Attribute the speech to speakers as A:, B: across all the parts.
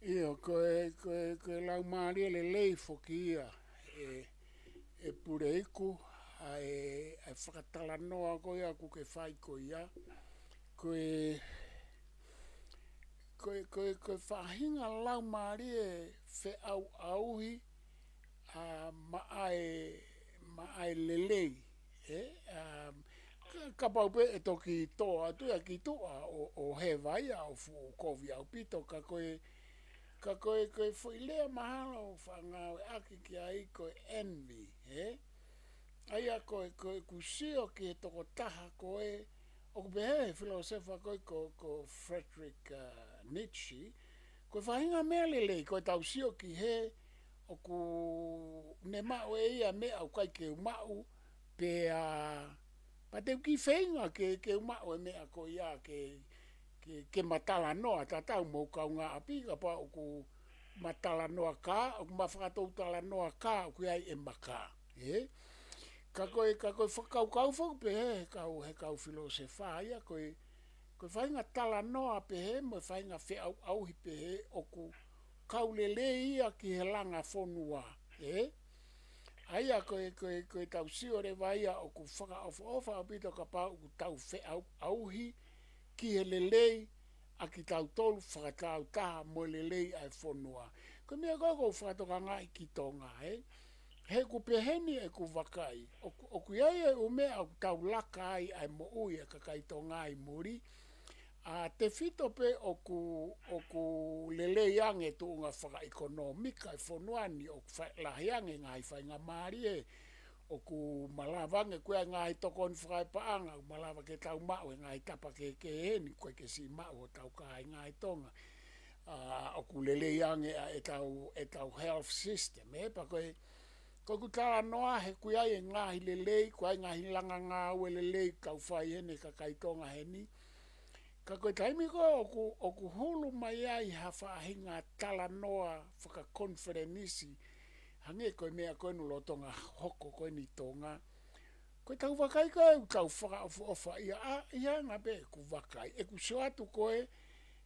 A: Io, koe lau maria le lei foki ia e Puleiku ai whakatala noa koe aku ke whai ko ia. Koe whahinga lau maria whe au auhi ma ai le lei. Ka paupe e toki toa tu ya ki toa o he vai au fu kovi au pito ka koe foi lea mahalo whangau aki ki ai koe envy, Aia koe kusio ki he toko taha koe, o ku behe filosofa koe ko Friedrich Nietzsche, koe whahinga mea lelei, koe tau sio ki he, o ku ne mau e ia mea au kai ke umau, pe pa te ki whainga ke umau e mea ko ia ke matala noa, ta tau mou kau ngā api, ka pa o ku matala noa ka, o ku mawhakatou tala noa ka, o ku ai e maka. Ka koe whakau kau whau pe he kau filosofa ia, koe whainga tala noa pe he, mo whainga whi au hi pe he, o ku kau lele ia ki he langa fonua. Aia koe tau sio re vai o ku whaka ofa o pito ka pa o ku tau whi au hi, ki he lelei a ki tau tolu whakatau taha mo lelei ai whonua. Ko mea koko whakatoka ngai ki tonga, he ku peheni e ku wakai. O ku iai e umea o tau laka ai mo ui e kakai tonga ai muri. Te fito pe o ku lelei ange tu unga whaka ekonomika e whonuani o lahi ange ngai whainga maari o ku malavange koe ngai tokon whakai paanga o malava ke tau mau e ngai tapa ke heni koe ke si mau o tau kai ngai tonga. O ku lelei ange e tau health system, pa koe ku tala noa he kuia e ngahi lelei, koe ngahi langa ngā ue lelei kau whai hene ka kaitonga heni. Ka koe taimi ko o ku hulu mai ai ha whahinga tala noa whaka konferenisi, hange koe mea koe nulo tonga hoko koe ni tonga. Koe tau wakai koe tau whaka ofa ia ngā pe ku wakai. E ku soatu koe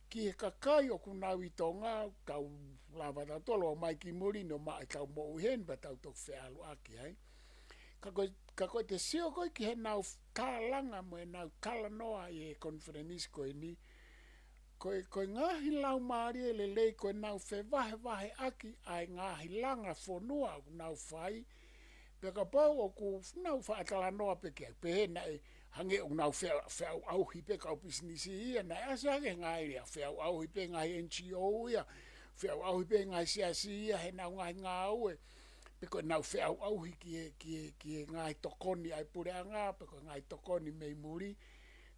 A: ki he kakai o ku nau i tonga, tau lava tau tolo mai ki muri no mai tau mo uhen pa tau tok whealu aki hai. Ka koe te sio koe ki he nau tālanga mo e nau tala noa i he konferenis koe ni. Koe ngahi lau maari e lelei koe nau whe vahe aki ai ngahi langa whonua o nau whai. Peka pau o ku nau whaatala noa peke. Pehe na e hange o nau wheau auhi pe kau pisnisi ia. Na e asa hange ngai rea wheau auhi pe ngai NGO ia. Wheau auhi pe ngai siasi ia he nau ngai ngā ue. Peko nau wheau auhi ki ngai tokoni ai pureanga. Peko ngai tokoni mei muri.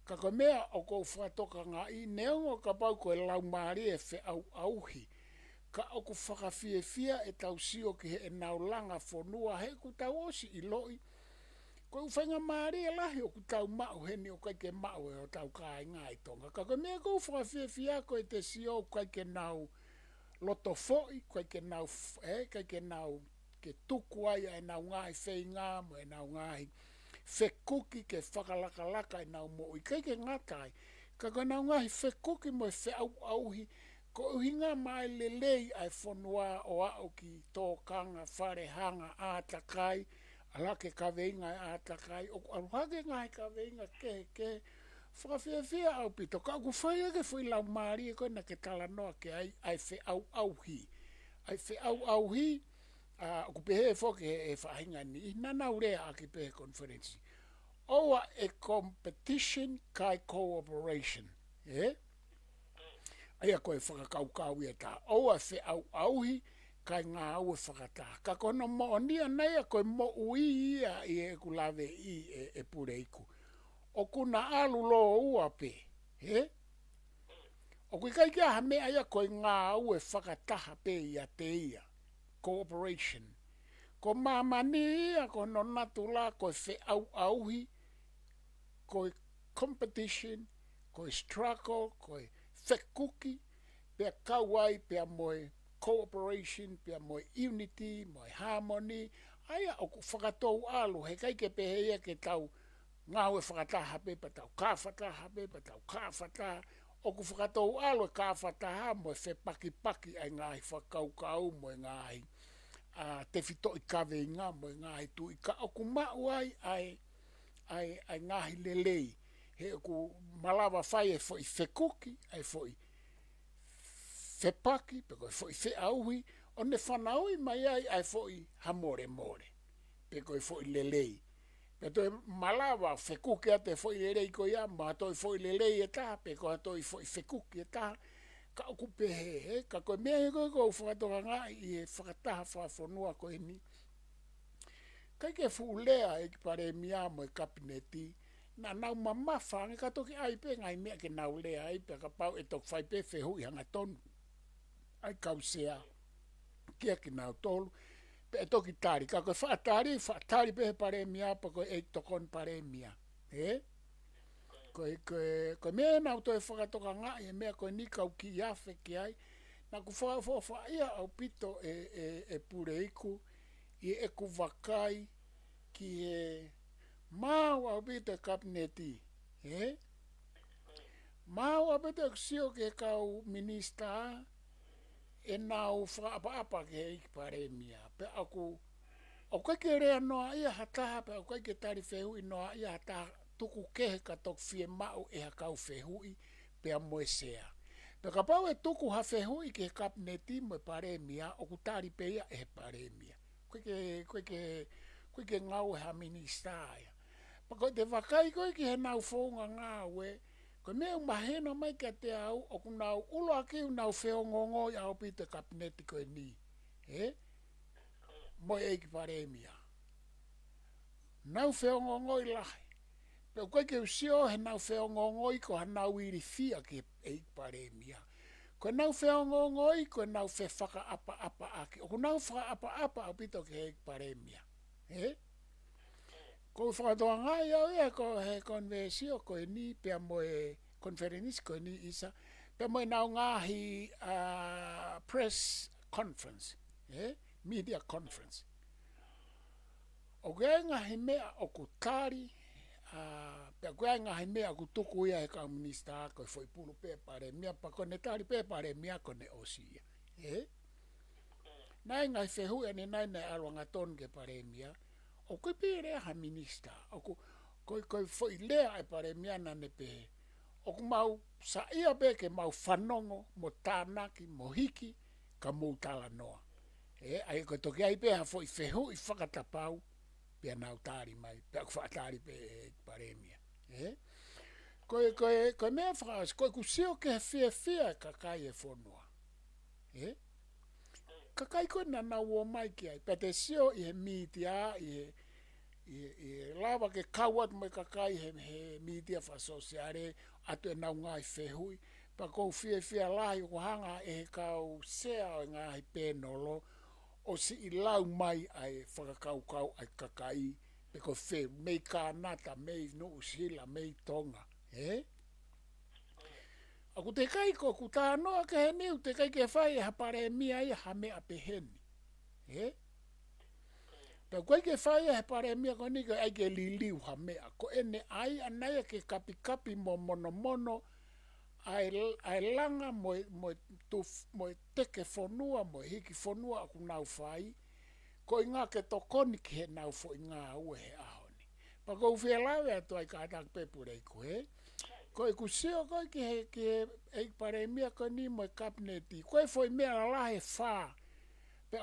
A: Ka koe mea o kou whatoka ngai. Neongo ka pau koe lau maari e wheau auhi. Ka o ku whakawhiewhia e tau sio ki he e nau langa whonua he ku tau osi i loi. Koe uwhainga maari e lahi o ku tau mau heni o kai ke mau e o tau kai ngai tonga. Ka koe mea kou whakawhiewhia koe te sio kai ke nau loto foi, kai ke nau ke tuku ai e nau ngai whei ngā mo e nau ngai whekuki ke Fakalakalaka e nau mo i kai ke ngatai. Ka koe nau ngai whekuki mo e wheau auhi ko uhinga mai lelei ai whonua o au ki tō kanga wharehanga ātakai, ala ke kaweinga ātakai, o aruhage ngai kaweinga ke whakawhiawhia au pito. Ka ku whai ake whui lau maari e koe na ke tala noa ke ai wheau auhi. Ai wheau auhi, o ku pehe whoke e whahinga ni, nana urea a ki pehe konferensi. Oa e competition kai cooperation, Aia koe whakakaukau ia tā. Oa whi auhi kai ngā aue whakatā. Ka kono mo nia nei koe mo ui ia i e kulave i e Puleiku. O kuna alu lo ua pe. O kui kai kia hame aia koe ngā aue whakataha pe ia te ia. Cooperation. Ko mamani ia ko no natula koe whi auhi. Koe competition. Koe struggle. Koe whekuki, pia kauai, pia moe cooperation, pia moe unity, moe harmony. Aia o whakatou alu, he kai ke peheia ke tau ngāwe whakataha pe, pa tau kāwhataha pe, pa tau kāwhataha. o ku whakatou alo ka whataha mo e paki ai ngahi whakaukau mo e ngahi te whito I kawe inga mo e ngahi tu I ka oku mau ai ngahi lelei he oku malawa whai e fo I whekuki ai fo I whepaki peko e fo I wheauhi o ne whanaui mai ai fo I hamore peko e fo I lelei Peto malawa whekuki ate fo I lelei ko ia ma to I fo I lelei e taha peko ato I fo I whekuki e taha ka oku pehe ka koe mea ko whakatoka ngai I e Fakataha Fakafonua ko ni kai ke fuulea e ki pare mia mo e kabineti na nau mamafa nge katoki ai pe ngai mea ke nau lea ai pe ka pau e tok whai pe whehu I hanga tonu ai kausea kia ki nau tolu pe e toki tari ka koe whaatari pe pare mia pa koe e tokon pare mia koe mea nau toi whakatoka ngai e mea koe ni kau ki afe ki ai na ku wha ia au pito e Puleiku I e ku wakai ki e mau au pito e kabineti mau au pito e sio ke kau minista e nau whaapa ke hei pare mia pe aku o kai ke rea noa ia hataha pe o kai ke tari whehui noa ia hataha tuku kehe ka tok fie mau e hakau whehui pe a moe sea pe ka pau e tuku ha whehui ke kabineti mo e pare mia o ku tari pe ia e pare mia koe ke ngau ha minista ia pa koe te wakai koe ki he nau whaunga ngau koe mea mahena mai ka te au o ku nau ulo aki u nau wheongongo I au pito kabineti koe ni mo e ki pare mia nau wheongongo I lahi pe koe ke usio he nau wheongongo I ko ha nau iri fia ki e ki pare mia koe nau wheongongo I koe nau whe whaka apa aki o ku nau whaka apa au pito ki he ki pare mia ko whakatoa ngai au ia ko he konversio koe ni pia moe konferenis koe ni isa pia moe nau ngahi press conference media conference o kea ngahi mea o ku tari pia kea ngahi mea ku tuku ia he kau minista koe foi pulu pe pare mia pa kone tari pe pare mia kone osi ia nai ngai whehu ane nai aluanga ton ke pare mia o koe pere ha minista o koe foi lea e pare mia nane pe o ku mau sa ia pe ke mau whanongo mo tānaki mo hiki ka mou tala noa ai koe toki ai pe ha foi whehu I whakatapau pia nau tari mai pia ku whaatari pe pare mia koe mea whakas koe kusio ke he whia kakai e whonua kakai koe na nau o mai ki ai pe te sio I he media I lava ke kawat mo kakai he media whasosiare atu e nau ngai whehui pa kou whia lahi o hanga e he kau sea o ngai penolo o si I lau mai ai whakakaukau ai kakai pe ko whe mei kānata mei no usila mei tonga aku te kai ko ku tānoa ke he niu te kai ke whai e hapare mia I ha mea peheni pe koe ke whai e hapare mia ko ni ko ai ke liliu ha mea ko ene ai anai ke kapi mo mono ai langa mo teke whonua mo hiki whonua aku nau whai ko inga ke tokoni ki he nau fo inga ue he ahoni pa ko whia lawe atu ai kātak pe Puleiku ko e kusio koe ki he e pare mia ko ni mo kabineti koe foi mea lahe wha pe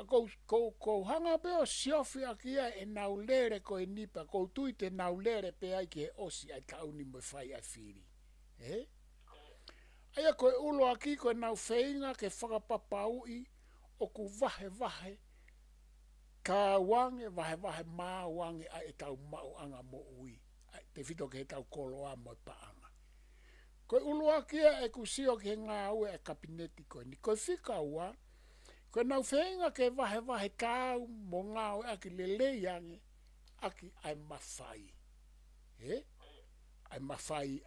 A: ko hanga pe o siofi aki ai e nau lere ko e nipa ko tui te nau lere pe ai ki he osi ai tauni mo whai ai whiri aia koe ulo aki koe nau wheinga ke whakapapaui o ku vahe ka wange vahe maa wange ai e tau mau anga mo ui te whito ke he tau koloa mo paanga koe ulo aki e kusio ke ngā ue e kabineti koe ni koe whika ua koe nau wheinga ke vahe tau mo ngā ue aki lelei ange aki ai mawhai ai mawhai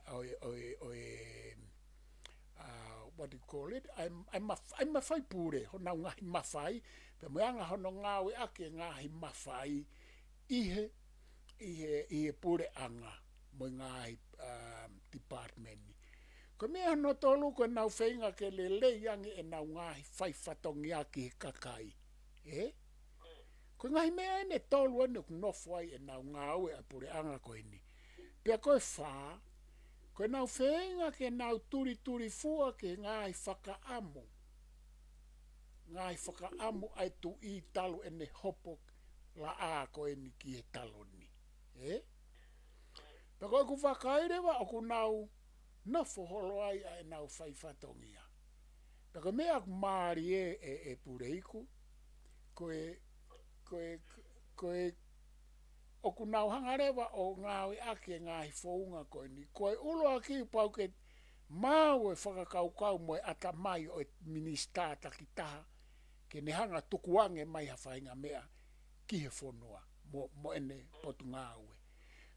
A: what do you call it ai mawhai pure ho nau ngahi mawhai pe moanga hono ngawe ake ngahi mawhai ihe pure anga mo ngahi department Ko mea no tolu ko nau whainga ke le yangi e nau ngahi whaifatongi aki he kakai. Ko ngahi mea ene tolu ane ku nofwai e nau ngāue a pure anga ko ini. Pea koe whā, ko nau whainga ke nau turi fua ke ngahi whakaamu. Ngahi whakaamu ai tu I talo ene hopo la a ko ini ki he talo ni. Pea koe ku whakairewa o ku nau nofo holo ai e nau whaifatongia. Pea koe mea ku maari e Puleiku, koe o ku nau hangarewa o ngāwe ake ngāhi whaunga koe ni. Koe ulo aki pau ke mau e whakakaukau mo e ata mai o e minista takitaha ke ne hanga tukuange mai hawhainga mea ki he whonua mo ene potu ngāwe.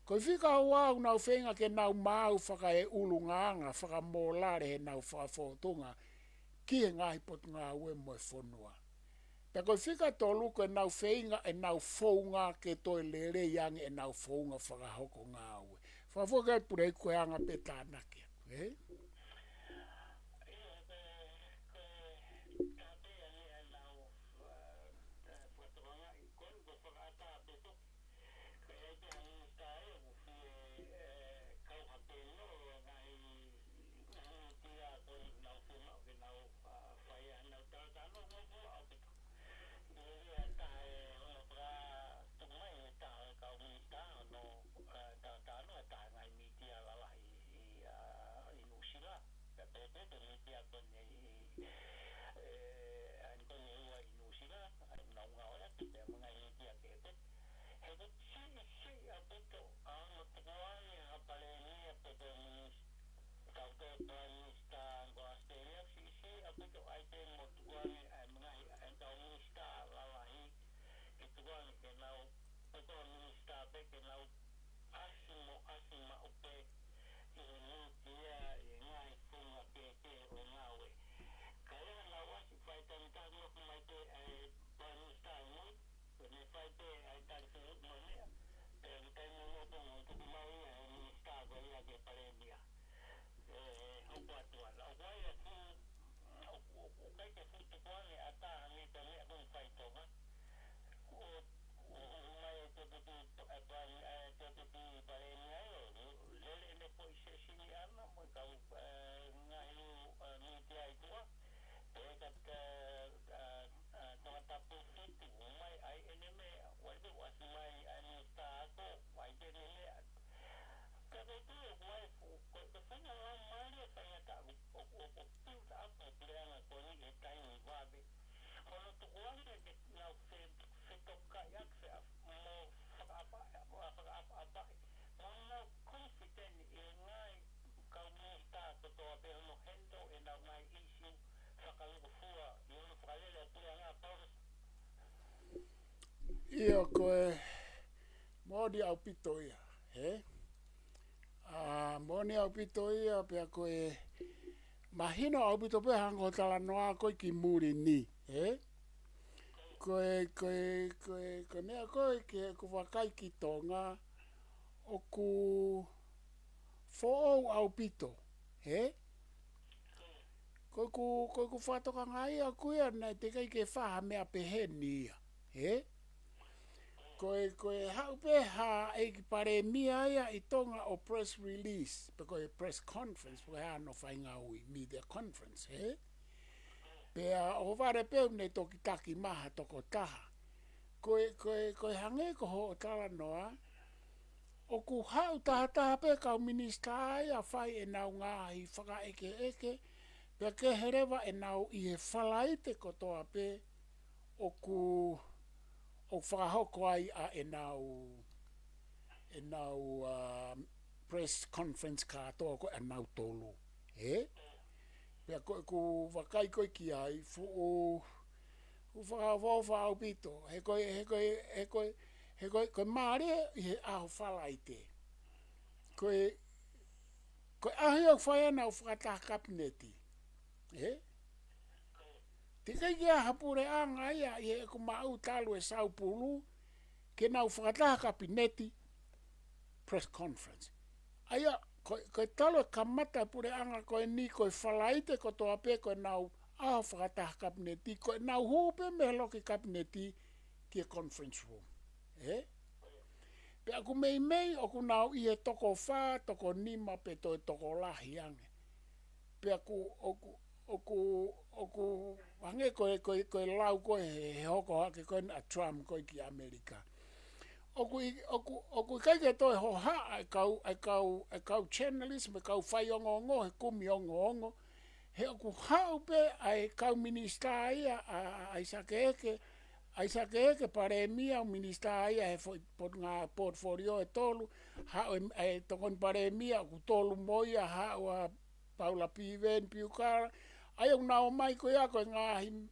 A: Koe whika wau nau whenga ke nau mau whaka e ulu ngāanga whaka mō lare he nau whakawhotunga ki he ngāhi potu ngāwe mo e whonua. Pea koe whika tolu ko e nau whenga e nau whaunga ke toi lere yangi e nau whaunga whakahoko ngāwe. Whawhoka e Puleiku e anga pe tānake. Ia koe moni au pito ia, moni au pito ia pea koe mahino au pito pea hango tala noa koe ki muri ni, koe mea koe ke ku wakai ki tonga o ku fo'ou au pito, koe ku whatoka ngai a kuia nei te kai ke whaha mea peheni ia, koe hau peha e ki pare mia ia I tonga o press release, pe koe press conference, koe haa no whainga ui media conference, pea o ware peu nei toki taki maha toko taha. Koe hange ko ho tala noa, o ku hau taha pe kau minista ia whai e nau ngahi whaka eke, pea ke herewa e nau I he whalaite kotoa pe o ku o whakahoko ai a e nau press conference katoa ko e nau tolu, pea koe ku wakai koe ki ai fu o whakawhawha au pito, he koe maare I he aho whalaite, koe ahi au whai ana o Fakataha kabineti, te kai kia hapure anga ia I he ku mau talu e Sao Pulu ke nau Fakataha kabineti press conference. Aia Koe talo kamata pure anga koe ni koe falaite ko toa pe koe nau fakataha kabineti koe nau hupe me loki kabineti ki conference room. Pe aku mei oku nau ie toko fa toko nima pe toi toko lahi ange. Pe aku hange koe lau koe he hoko hake koe na Trump koe ki Amerika. Oku kaike toi ho ha ai kau journalism, ai kau whai ongo he kumi ongo. He oku hau pe ai kau minista ia ai sake eke pare mia minista ia he pot ngā portfolio e tolu. Hau e tokon pare mia oku tolu moia hau a Paula Piven piukara. Ai au nao mai koe a koe ngāhi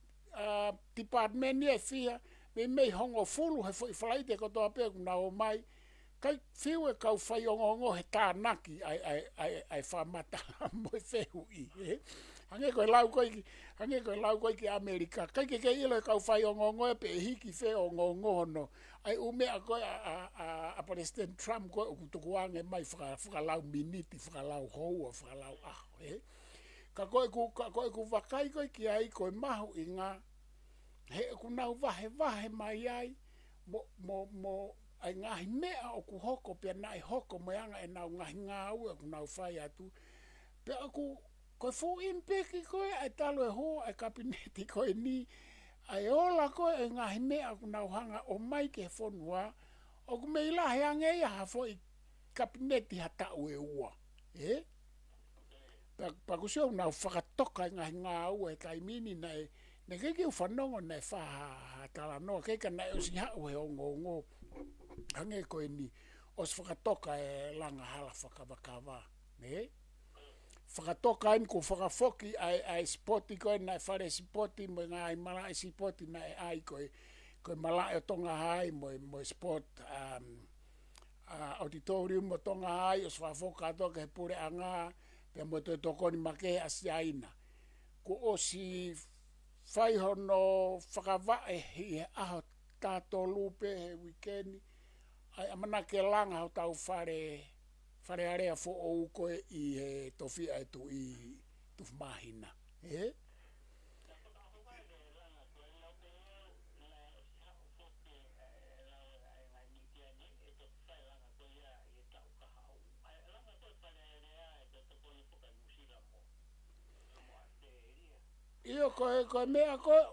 A: department ia fia. Mei hongo fulu he whalaite ko toa pe nao mai. Kai fiu e kau whai ongo he tānaki ai whamata mo e whehu i. Hange koe lau koe ki Amerika. Kai ke ilo e kau whai ongo e pe hiki whe ongo hono. Ai umea koe a President Trump koe o kutukuange mai whakalau miniti, whakalau hou, whakalau aho. Ka koe ku wakai koe ki ai koe mahu i ngā. He ku nau wahe mai ai. Mo ai ngahi mea o ku hoko pia nai hoko mo anga e nau ngahi ngā ua ku nau whai atu. Pe aku koe fu impeki koe ai talo e ho ai kabineti koe ni. Ai ola koe e ngahi mea ku nau hanga o mai ke whonua. O ku mei lahe ange ia hafo i kabineti hata ue ua. Paku sio nau whakatoka ngahi ngā ua e taimini nei. Ne keiki uwhanongo nei whaha tala noa. Keika nei o si hau he ongo. Hange koe ni os whakatoka e langa hala whakawakawa. Whakatoka in ko whakafoki ai spoti koe nei whare spoti mo ngā i mala i spoti nei ai koe mala e tonga hai mo sport auditorium mo tonga hai os whafoka toka he pure anga pe mo te tokoni make asiaina. Ko osi whai hono whakawae he aho tātou lupe he weekend. Ai amana ke langa ho tau whare area fo o koe i he tofia e tu i tu mahina. Io koe mea koe.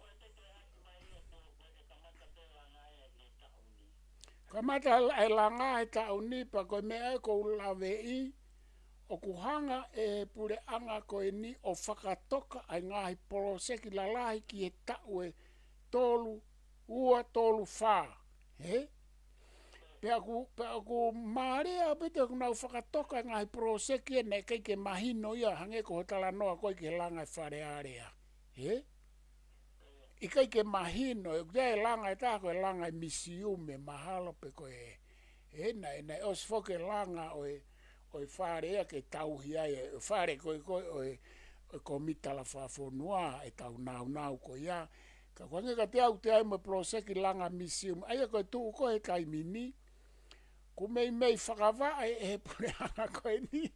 A: Kamata ai langa e tauni pa koe mea ko lawe i. O kuhanga e pure anga koe ni o whakatoka ai ngahi poroseki lalahi ki e tau e tolu ua tolu wha. Pe aku maarea pete ku nau whakatoka ai ngahi poroseki e ne keike mahino ia hange ko hotala noa koe ke langa e whare area. I keike mahino e kutei langa e tako e langa e misiume mahalo pe koe. Nei os foke langa oe whare ea ke tauhi ai e whare koe komita Fafonua e tau nau ko ia. Ka kwange ka te au te ai mo proseki langa misium. Aia koe tuu koe kai mini. Ku mei whakawa e pure anga koe ni.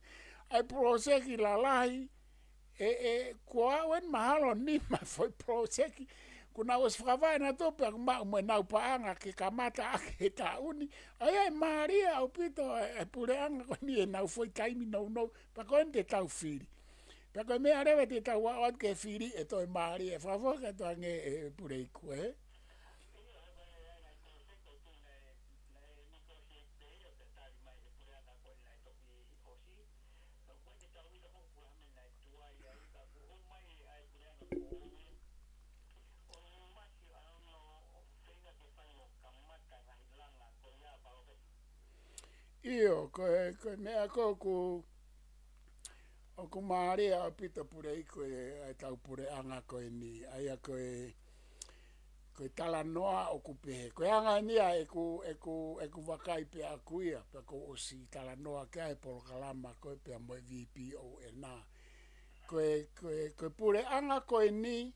A: Ai proseki lalahi. Kua wen mahalo ni mai foi proseki. Kuna os whakawa na tope aku mau mo nau paanga ke kamata ake tauni. Ai Maria au pito e pure anga koe ni e nau foi taimi no. Pa koe te tau whiri. Pa koe mea rewe te tau waot ke whiri e toi Maria. Whakawoka to ange e Puleiku Io, koe mea koe ku Maria pita Puleiku e tau pure anga koe ni. Aia koe tala noa o kupehe. Koe anga nia e ku wakai pe akuia. Pe ko osi tala noa kia e Polokalama koe pe mo VPO e nā. Koe pure anga koe ni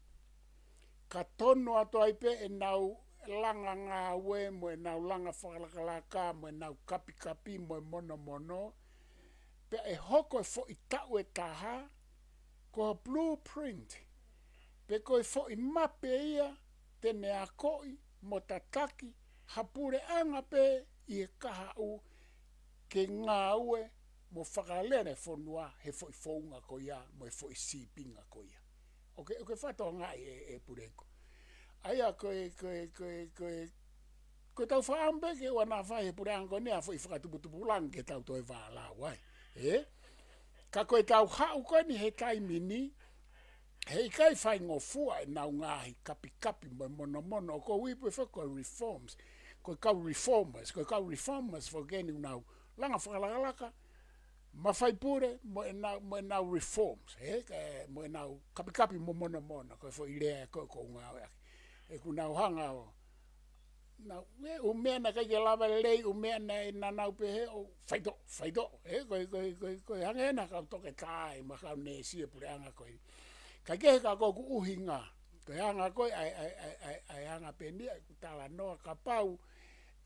A: ka tono ato ai pe e nau langa ngā ue mo e nau langa Fakalakalaka mo e nau kapi mo e mono. pe e hoko e fo I tau e taha, ko blueprint, pe ko e fo I mape ia, tene a koi, mo tataki, hapure anga pe I e kaha u, ke ngā ue, mo whakalere fonua, he fo I founga ko ia, mo e fo I sipinga ko ia. Ok, whatoa ngai e Puleiku. Aia ko tau whaambe ke wana whai pure ango nea fo I whakatuputupu lang ke tau toi wāla wai. Ka koe tau hau koe ni he taimini, he kai whai ngofua e nau ngahi kapi mo mono o ko wipu e whako reforms, ko kau reformers fo geni nau langa Fakalakalaka, ma whai pure mo e nau reforms, mo e nau kapi mo mono ko fo I rea ko ngā aki. E ku nau hanga o, na o mea na kai lava lei o mea na nau pe he o faido ko hanga na ka toke tai ma ka ne si pure anga ko ka ke ka ko uhinga ko hanga ko ai hanga pe ni ku tala no ka pau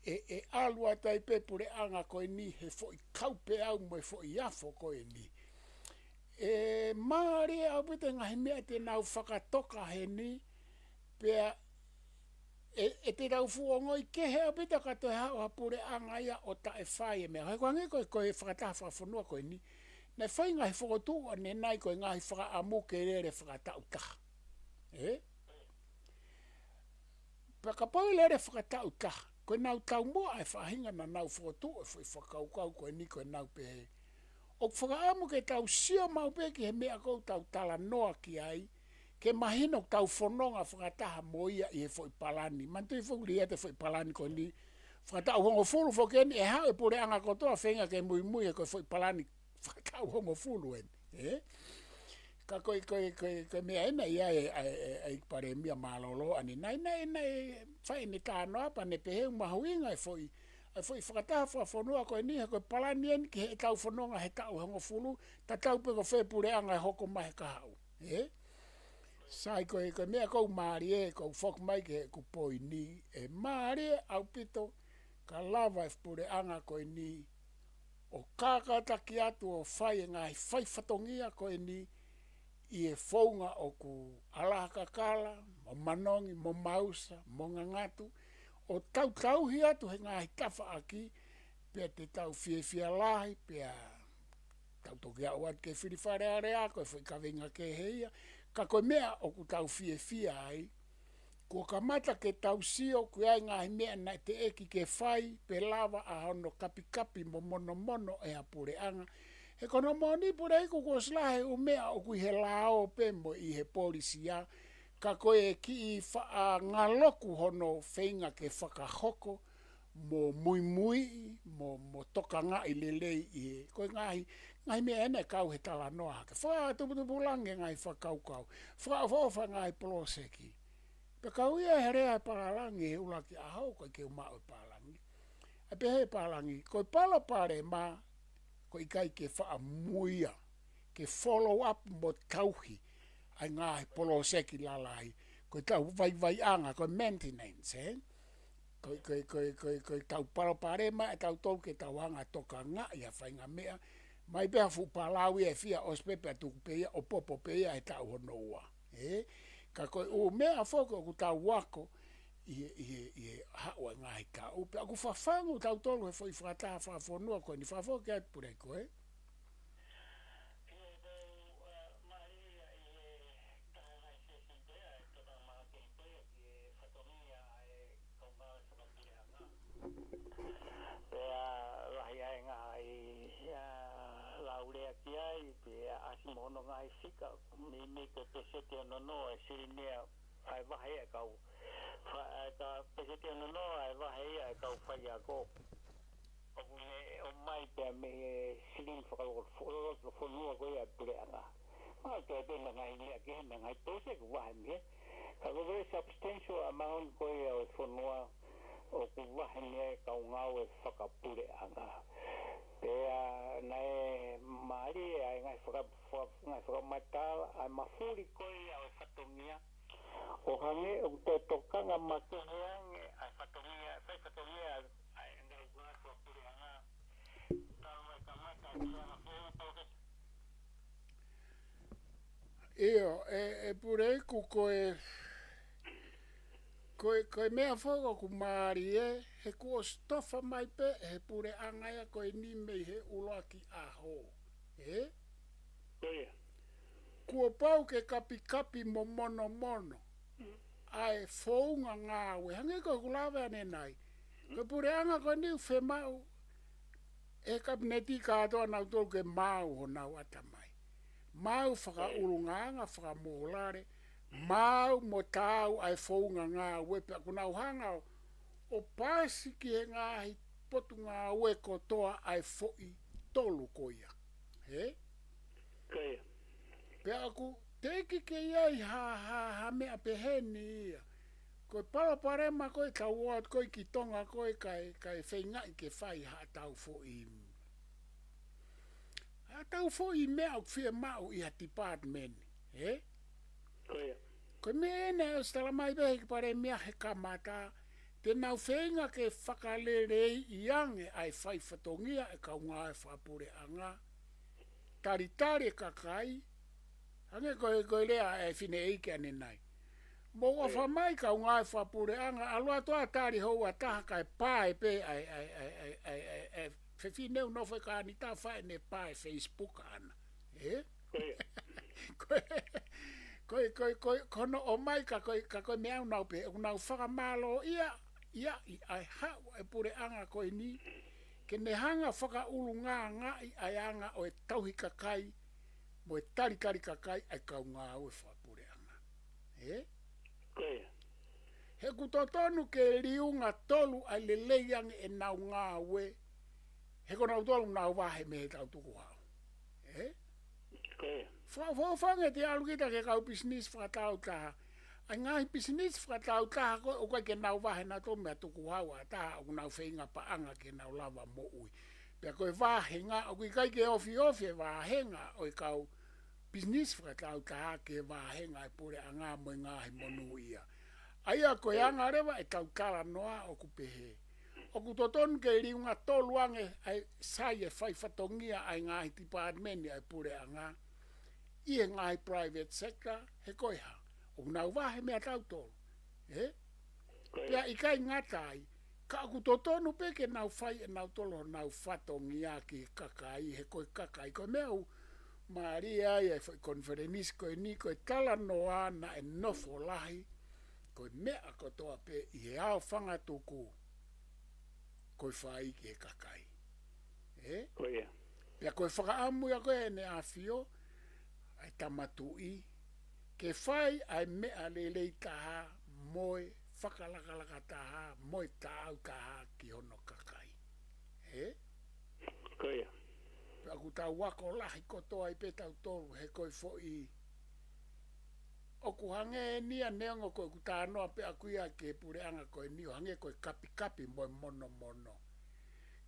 A: e alua tai pe pure anga ko ni he fo I kau pe au mo fo I afo ko ni e mari au pe ngai mea te nau whakatoka he ni pe e te rau fuongo I ke hea pita kato e hao hapure anga ia o ta e whai e mea. Hei kwangi koe Fakataha Fakafonua koe ni. Nei whai ngahi whakotua ne nai koe ngahi whakaamu ke rere whakatau taha. Paka pau rere whakatau taha. Koe nau tau mua e whahinga na nau whakotua e whakaukau koe ni koe nau pehe. O whakaamu ke tau sio mau peki he mea kou tau tala noa ki ai. Ke mahino tau whanonga whakataha mo ia I he fo I palani. Mantu I whukuri ia te fo I palani ko ni. Whakatau hongo fulu fo keni e hao e pure anga kotoa whenga ke mui e ko fo I palani. Whakatau hongo fulu en. Ka koe mea ena ia e pare mia malolo ani. Nai whai ni tāno apa ne pehe mahuinga e fo I Fakataha Fakafonua ko ni he koe palani en ki he tau whanonga he tau hongo fulu. Ta tau pe ko whe pure anga e hoko mahe kahau. Sai koe mea kou maari e kou whok mai ke ku poi ni e maari e au pito ka lava e pure anga koe ni o kākataki atu o whai e ngai whai whatongia koe ni I e whaunga o ku alakakala, mo manongi, mo mausa, mo ngangatu o tau hi atu he ngai tafa aki pia te tau fie lahi pia tau toki a uat ke whiriwhare area koe whai kawenga ke heia ka koe mea o ku tau fie ai, kua kamata ke tau sio ku ai ngahi mea na te eki ke whai pe lava a hono kapi mo mono e apure anga. He kono moni Puleiku ko slahe u mea o ku he lao pe mo I he polisia ka koe e ki I wha ngaloku hono whenga ke whakahoko mo mui mo toka ngā I lelei I he koe ngahi mea ene kau he tala noa ke wha tuputupu lange ngai whakaukau wha ngai poloseki pe kau ia he rea paralangi he ulaki a hau koe ke umau e paralangi e pe he paralangi koe pala pare ma koe kai ke wha muia ke follow up mo tauhi ai ngai poloseki lalai koe tau vai anga koe maintenance koe tau pala pare ma e tau tau ke tau anga toka ngā ia whainga mea mai pēha fu palawi e fia ospepe atu peia o popo peia e tau hono ua. Ka koe o mea whoko ku tau wako I haua ngahi tau. Pe aku whawhangu tau tolu he fo I Fakataha Fakafonua koe ni whawhoke atu Puleiku
B: mono ngai fika ni te pesete no e sinia ai vahe e kau ka pesete no ai vahe e kau whai a ko o mai pe me silin Fakalakalaka ko ia pure anga ma te te ngai ni ke ngai tose ku vahe me ka very substantial amount ko ia o fonua o ku vahe me kau ngau e whakapure anga nai mari ai ngai whakamata ai mafuri koi au whatongia o hange o te tokanga makeheange ai whatongia ai ngai gua kua puri anga tau e kamata kia na whewata
A: Io, e Puleiku koe mea whaka ku maari he kua stofa mai pe he pure angaia koe ni mei he ulaki aho. Kua pau ke kapi mo mono. Ai founga ngawe. Hange koe kulawe ane nai. Koe pure anga koe ni uwhe mau. E kabineti katoa nau tolu ke mau ho nau atamai. Mau whaka urunganga, whaka moholare. Mau mo tau ai founga ngā wepe. Kuna uhanga o pasi ki he ngahi potu ngā weko toa ai foi tolu koia. He? Pe aku teki ke iai ha mea peheni ia. Koe paraparema koe ka uat koe ki tonga koe kai whaingai ke whai ha tau foi. Ha tau foi mea au whia mau i ha department. He? Koe mea ene o stala mai behe ki pare mea he kamata. Te nau whainga ke whakalerei i ange ai whai whatongia e ka unga e whapure anga. Taritari kakai. Hange koe lea e whine eike ane nai. Mo wa whamai ka unga e whapure anga. Alua toa tari hou a taha kai pae pe ai whiwhineu nofe ka ni ta whae ne pae Facebook ana. Eh? Koe kono o mai ka koe mea unau pe. Unau whakamalo ia i ai hau e pure anga koe ni. Ke ne hanga whaka ulu ngā i ai anga o e tauhi kakai. Mo e tarikari kakai ai kau ngā au e whapure anga. Eh? He kutotonu ke liunga tolu ai le leiange e nau ngā ue. He ko nau tolu nau wahe me he tau tuku hau. Eh? Whange te alu kita ke kau business whakatau taha. Ai ngahi business whakatau taha koe o koe ke nau wahe na tō mea tuku hau a taha o nau whainga pa anga ke nau lava mo ui. Pea koe wahenga, o koe kai ke ofi e wahenga o kau business whakatau taha ke wahenga e pure anga mo ngahi monu ia. Aia koe anga rewa e tau kala noa o kupehe. O kutotonu ke riunga toluange ai sai e whai whatongia ai ngahi department ai pure anga. I e ngahi private sector he koe ha. O nau wahe mea tau tolu. Pea i kai ngatai. Ka aku totonu pe ke nau whai e nau tolo nau whatongia ki kakai he koe kakai. Koe meu Maria e whai konferenis koe ni koe tala noa na e nofo lahi. Koe mea kotoa pe i he ao whangatuku. Koe whai ki he kakai. Pea koe whakaamu ya koe ne a whio. Ai tamatui. Ke whai ai mea lelei taha moe Fakalakalaka taha moe tau taha ki hono kakai. Pea ku tau wako lahi kotoa i pe tau tolu he koe foi. Oku hange nia neongo koe ku tā noa pe aku ia ke pure anga koe nio hange koe kapi moe mono.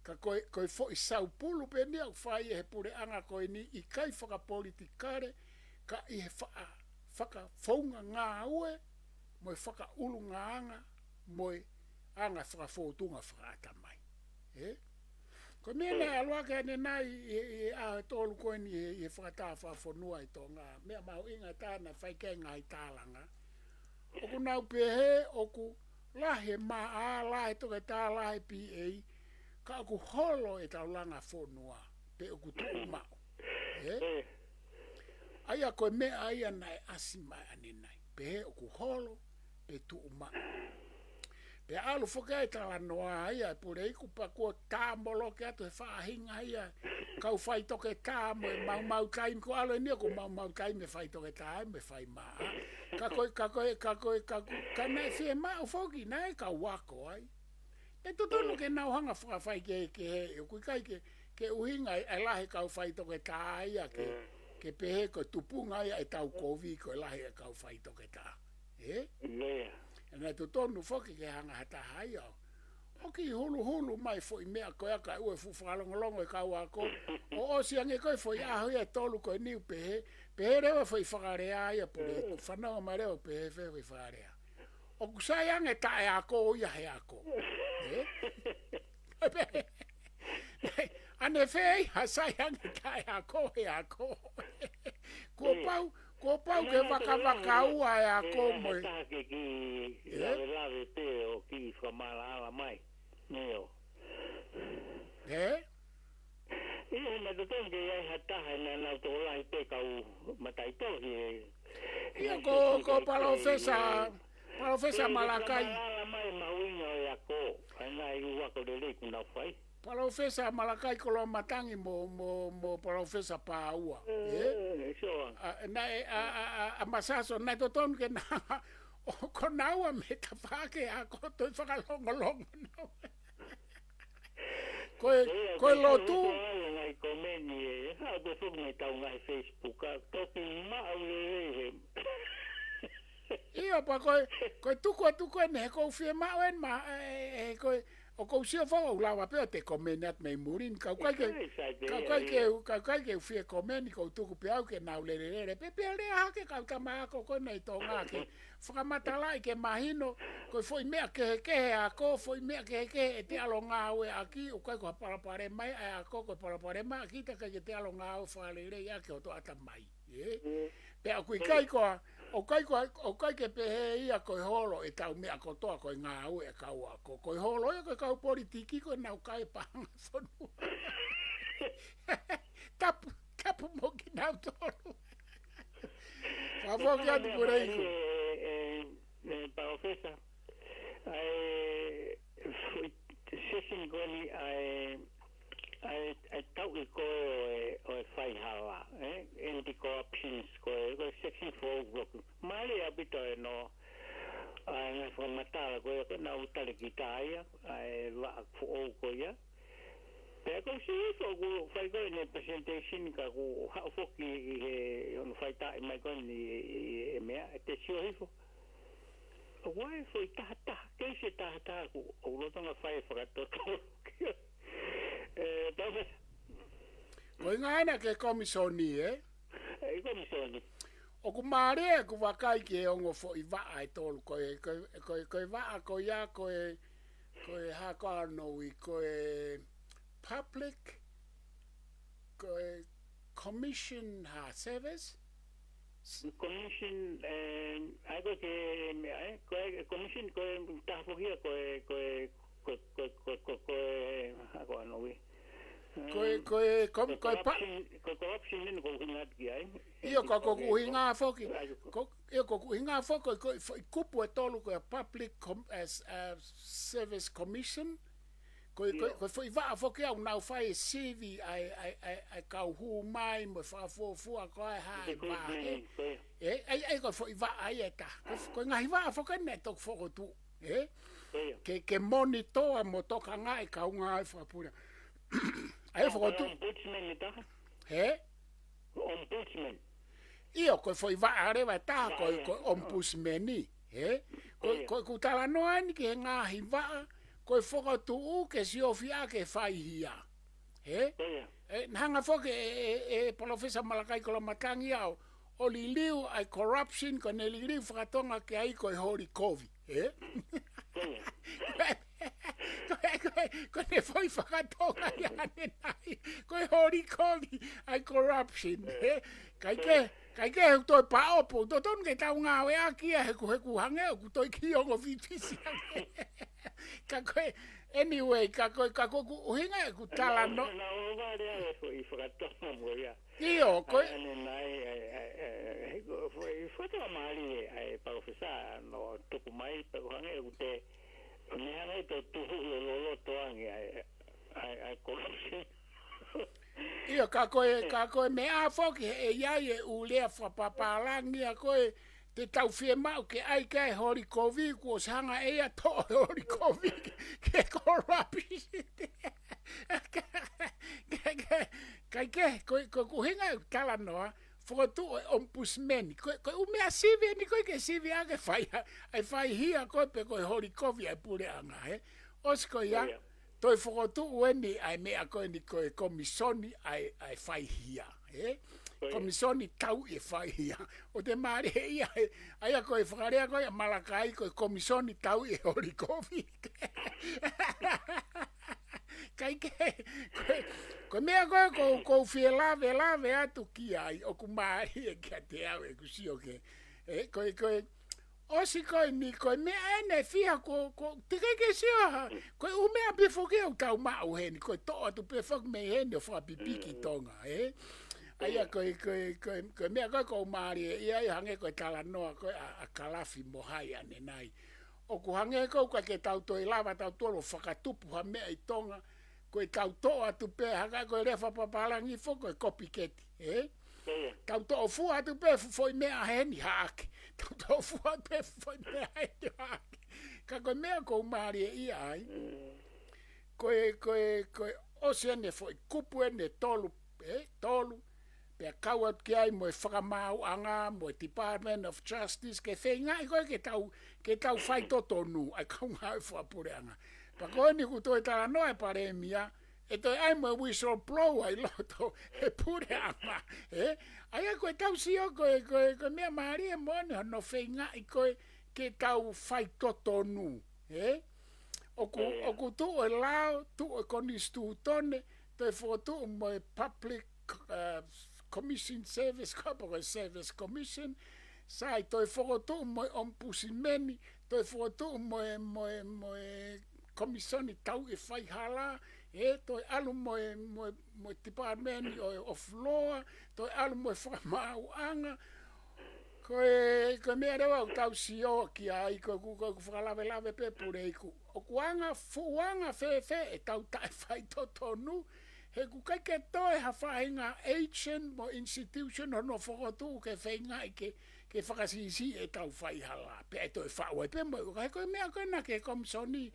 A: Ka koe foi sau pulu pe nia whai he pure anga koe ni i kai whakapolitikare ka i he whakafonga ngā ue moe whaka ulu ngā anga moe anga whakafotunga whakatamai. Ko mea alua ke ane nai i a tolu koe ni i Fakataha Fakafonua i tō ngā mea mau inga tāna whaike ngā i tālanga. Oku nau pehe, oku lahe maa, lahe toke tā lahe PA, ka oku holo e tau langa whonua, pe oku tū mau. Aia koe mea aia nai asimai ane nai, pehe oku holo, pe tū mau. Pe alu whaka e tala noa ia, e Puleiku pa kua tāmbolo ke atu he whaahinga ia, kau whai toke tā, mo e mau taimi, ko alo e nia ko mau taimi e whai toke tā, me whai maa. Ka nei whie maa whoki, nei ka wako ai. Te tutonu ke nauhanga whakawhai ke he, o kui kai ke uhinga e lahi kau whai toke tā ia, ke pehe ko tupunga ia e tau kovi ko e lahi e kau whai toke tā. Nā tutonu whoki ke hanga hata hai au. Oki hulu mai foi mea koe aka ue whawhalongolongo e kau ako. O siange koe foi aho ia tolu koe niu pehe. Pehe rewa foi whakarea ia Puleiku. Whanau ma rewa pehe foi whakarea. O kusai ange tae ako ia he ako. Ane whei ha sai ange tae ako he ako. Kua Ko pau ke whakawhakaua e a ko moi.
B: E take ki lawe te o ki whamala ala mai. Neo.
A: He?
B: Ia na totong ke ai hataha na nau tō lai te kau matai tohi e.
A: Ia ko Palofesa Malakai.
B: Ala mai mauinga o ia ko. Aina i wako de leiku nau whai.
A: Palofesa Malakai ko lo matangi mo Palofesa Paua. Na a masaso na totong ke na ko naua me ta whake a ko toi whakalongolongo nau. Koe lotu.
B: Ngai komeni e. Hau te whukungai tau ngai Facebook. Toki mau e.
A: Ia pa koe tuko ne ko fie mau en ma koe o ko sio fo lawa pe te komeni at me murin ka kai ke fie komeni ko tuku pe au ke na le pe le ha ke ka ma ko nei to nga ke whakamata lai ke mahino ko foi mea ke a ko foi mea ke e te alonga o aki o kai ko parapare mai a ko parapare mai aki te te alonga o whalere ia ke o to ata mai pe a kui kai ko o kai ke pe ia ko holo e tau mea ko toa ko ngā o e kau a ko holo e ko kau politiki ko nau kai panga fonu tapu mo ki nau tolu Avocat de Puleiku.
B: Profesa. Session goni ai tau I ko o fai hala, anti-corruption ko section 4 block. Mali abito no ai formatala ko na utale kitaya ai va fu ko ya. Pero si ko fai ko ne presentation ka ko ha foki on fai ta mai ko ni me te Siosiua. Why foi tata que se tata ko o lo tanga fai fakataha.
A: Ko ngana ke komisioni
B: komisioni.
A: O ku mare ku wakai ke ongo fo I va ai tolu ko va ko ya ko ha ko no I ko public commission ha service
B: commission I go ke commission ko ta fogia ko no corruption ni ko hingat ki ai
A: io ko hinga foki ko hinga foki ko kupu e tolu ko public service commission ko foi va foki au nau fai CV ai ka hu mai mo fa fo ko ai ai ko foi va ai eta ko ngai va foki ne to fo tu ke monitor mo to ka ngai ka ngai fa pura ai fo tu
B: ombudsman
A: io ko foi va areva ta ko ombudsmani ko tala no ani ke nga hiva ko fo tu ke si ofia ke fai hia nanga fo ke professor Malakai ko matangi au o liu ai corruption ko ne liu fratonga ke ai ko hori covid ko ne foi whakatoka ia ne nai ko hori koli ai corruption kai ke toi pa opo to ton ke tau ngā wea kia heku hange ku toi ki ongo vipisi ka koe anyway ka koe ku uhinga ku tala no iyo koe
B: foi to mali ai profesa no tuku mai pero hange ute ne hange to tu lo to hange ai corruption
A: Ia ka koe me a foki e iai e ulea whapapalangi a koe te tau fie mau ke ai kai hori kovi ko sanga e a to hori kovi ke corruption ko kuhinga tala noa fotu ombudsman ko umea sivi ni ko ke sivi ake fai hia ko pe ko hori kovi ai pure anga osko ya toi fotu weni ai me ako ni ko komisioni ai fai hia komisioni tau e fai hia o te mare ia ai ako e fare ako e Malakai ko komisioni tau e hori kovi Kai ke ko mea ko fie lave atu ki ai o ku mai e kia te au e ku sio ke ko osi ko ni ko mea ene fia ko tika ke sio ko u mea pe foke o tau mau he ni ko to atu pe fok me he ni fa pipi ki tonga Aia ko mea ko maari ia hange ko tala noa ko a kalafi mohai ane nai. O ku hange ko ke tau toi lava tau tolo whakatupu ha mea i tonga ko tau toa tu pe hanga ko refa papalangi fo ko copycat tau to fu atu pe foi mea heni hake tau to fu atu pe foi mea heni hake ka ko mea ko maari ia ai ko osiane foi kupu ene tolu tolu pe kaua ki ai mo whakamau anga mo Department of Justice ke whenga i koe ke tau whai totonu ai kaunga e whapureanga. Pa koe ni ku toi tala noe paremia e toi ai mo whistleblower i loto e pureanga. Ai koe tau sio koe mea maari e mone no whenga i koe ke tau whai totonu. Oku tu e lao, tu e konistu tone, toi whotu mo public Commission Service Service Commission sai toi foto mo ombudsmani toi foto mo commissioni tau e fai hala toi alu mo Department of Law toi alu mo famau anga ko me rewa tau sio ki ai ko Falevavanga pe Puleiku o kuanga fuanga fe tau tai fai totonu he ku kai ke toi ha whainga agent mo institution no whakotu ke whainga ke whakasisi e tau whai hala. Pe e toi whaue pe mo kai koe mea koe na ke komsoni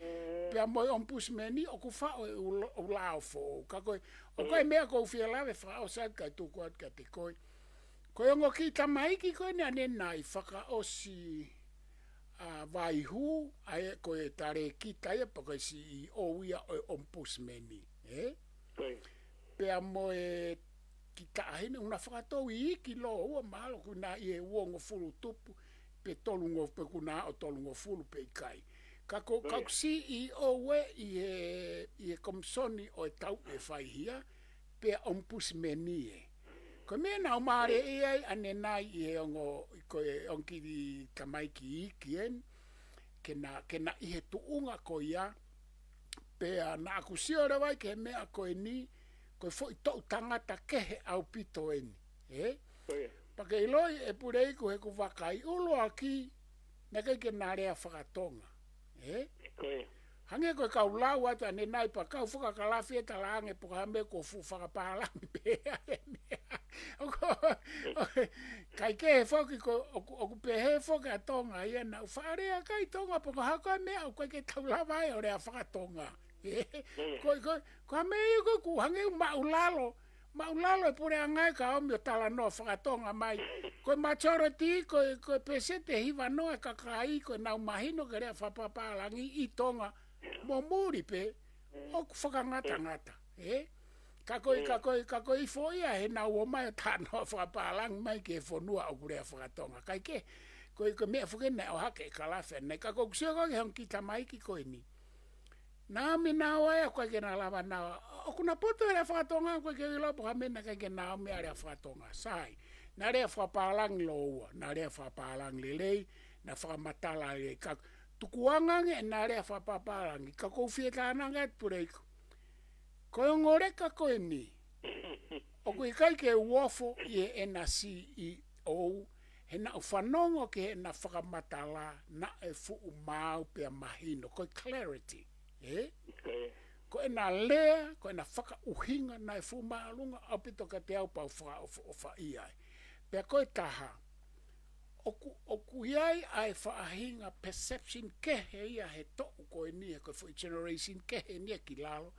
A: pe mo ombudsmani o ku whaue u lao fo. Ka koe o koe mea kou whia lawe whao sad kai tuku at ka te koe. Koe ongo ki tamaiki koe ni ane nai whaka osi vaihu ai koe tare ki taia pa koe si o ia ombudsmani. Pea moe ki tahine una whakatou I iki lo ua malo kuna I e uongo fulu tupu pe tolungo pe kuna o tolungo fulu pe kai. Kako CEO we I e komsoni o e tau e whaihia pe ombudsmani e. Ko mea nau maare ai ane nai I e ongo koe onki di tamaiki iki en kena I he tuunga ko ia pea na aku siora wai ke mea koe ni koe fo I tau tangata kehe au pito eni. Pake iloi e Puleiku he ku wakai ulo aki na kei ke narea whakatonga. Hange koe kau lau atu ane nai pa kau whakakalafi e talange po hame ko fu whakapalangi pea kai ke he whoki oku pehe whoki a tonga ia na whaarea kai tonga po haka mea o koe ke tau lawai o rea whakatonga. Ko mei ko ku hange maulalo e pure angai ka o mio tala no whakatonga mai ko majority ko pesete hiva no e kakai ko nau mahino ke rea whapapalangi I tonga mo muri pe o ku whakangata kako I foia he nau o mai tano whapapalangi mai ke fonua o kurea whakatonga kai ke ko mea whukene o hake e kalafe nei kako kusio ko he honki tamaiki ko ni na mi na wa ko ke na lava na o kuna poto era whakatonga ko ke lo po hamena ke na me era whakatonga sai na re whapalang lo na re whapalang lelei na whakamatala le ka tukuanga nge na re whapapalang ka ko fieta na ngat Puleiku ko ngore ka ko ni o ko kai ke wofo ye na CEO he na whanongo ke na whakamatala na e fu mau pe mahino ko clarity ko na lea ko na whaka uhinga na e fu maalunga apito ka te au pa wha iai pe koe taha oku iai ai whaahinga perception kehe ia he to'u koe ni ko fu generation kehe ni ki lalo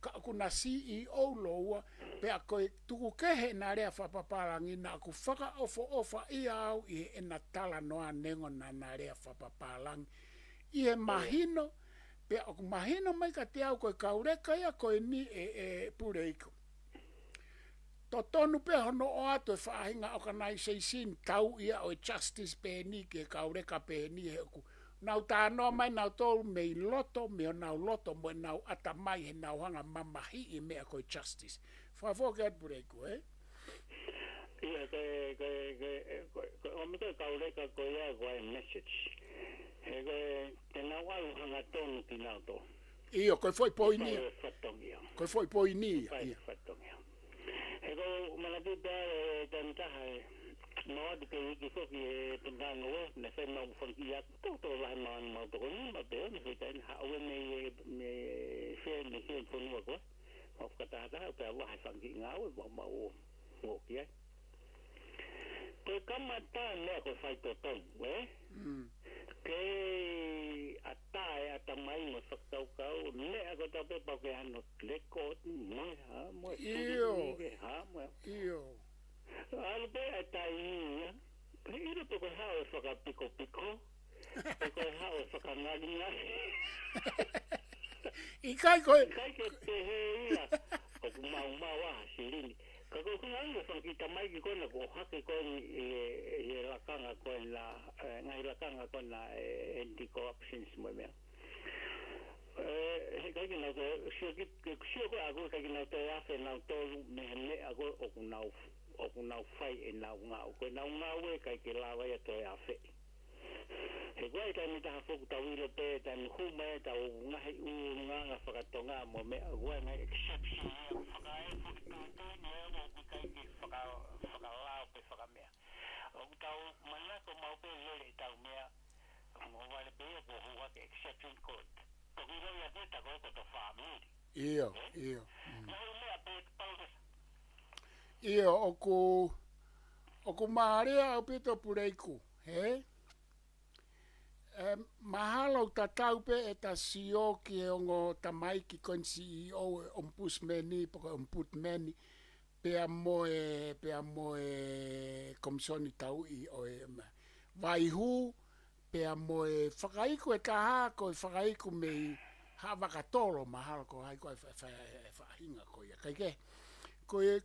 A: ka aku na CEO loa pe koe tuku kehe na rea whapapalangi na aku whaka ofa ia au I e na tala noa nengo na rea whapapalangi I he mahino pe aku mahino mai ka te au koe kaureka ia koe ni e Puleiku. Totonu pe hono o ato e whaahinga organization tau ia o justice pe ni ke kaureka pe ni he nau tānoa mai nau tōu mei loto, meo nau loto, mo nau ata mai he nau hanga mamahi I mea koe justice. Whawhoke at Puleiku, eh?
B: Ia, o me koe kaureka koe ia koe message. He koe, te nau alu hanga tonu ki nau tō.
A: Iyo, koe foi poini. Koe foi poini.
B: He koe, malaki pēr tantaha e, noa di ke wiki whoki e pintano o, ne whai mau whanki a, tō lahi maana mau toko ni, ma pēr, ne whai taini, haue me whai me whai whanua koe. Fakataha pēr lahi whanki ngā ue, mau o ki ai. Koe kamata nea koe whai tō tonu, Ke atae atamai mo whakaukau, nea ko tape pau ke ano lekot, moe ha, moe
A: Iyo.
B: Alpe atai ia, iro to koe hao e whakapiko-piko, koe hao e whakangaringa.
A: I kai koe...
B: Kai ke te he ia, ko mau aha, sirini. Ka koe kunga whakita mai ki kona ko hake koe e lakanga koe la, ngai lakanga koe na anti-corruptions mo mea. He kai ki nau te, sio koe a koe kai ki nau te afe nau tolu me he a koe o ku nau whai e nau ngau. Koe nau ngau e kai ki lawa ia toi afe. He koe kai mi taha whoku tau ilo te, tai hume tau ngahi nganga whakatonga mo mea, koe ngai exception ia whakae whakitūtūni whakalao pe whakamea. O tau manako mau pe lere tau mea, mo wale pe ko hua ke exception code. Toki roi a peta koe ko to whamiri.
A: Iyo.
B: Nau mea pe paukas.
A: Iyo, oku maarea o pito Puleiku, he? Mahalo tatau pe e ta sio ki e ongo tamai ki kon CEO e ompus meni, poko omput meni, pea moe komisioni tau I o e vaihu, pea moe whakaiku e kaha ko e whakaiku mei hawakatoro mahalo ko hai koe whahinga ko ia. Kai koe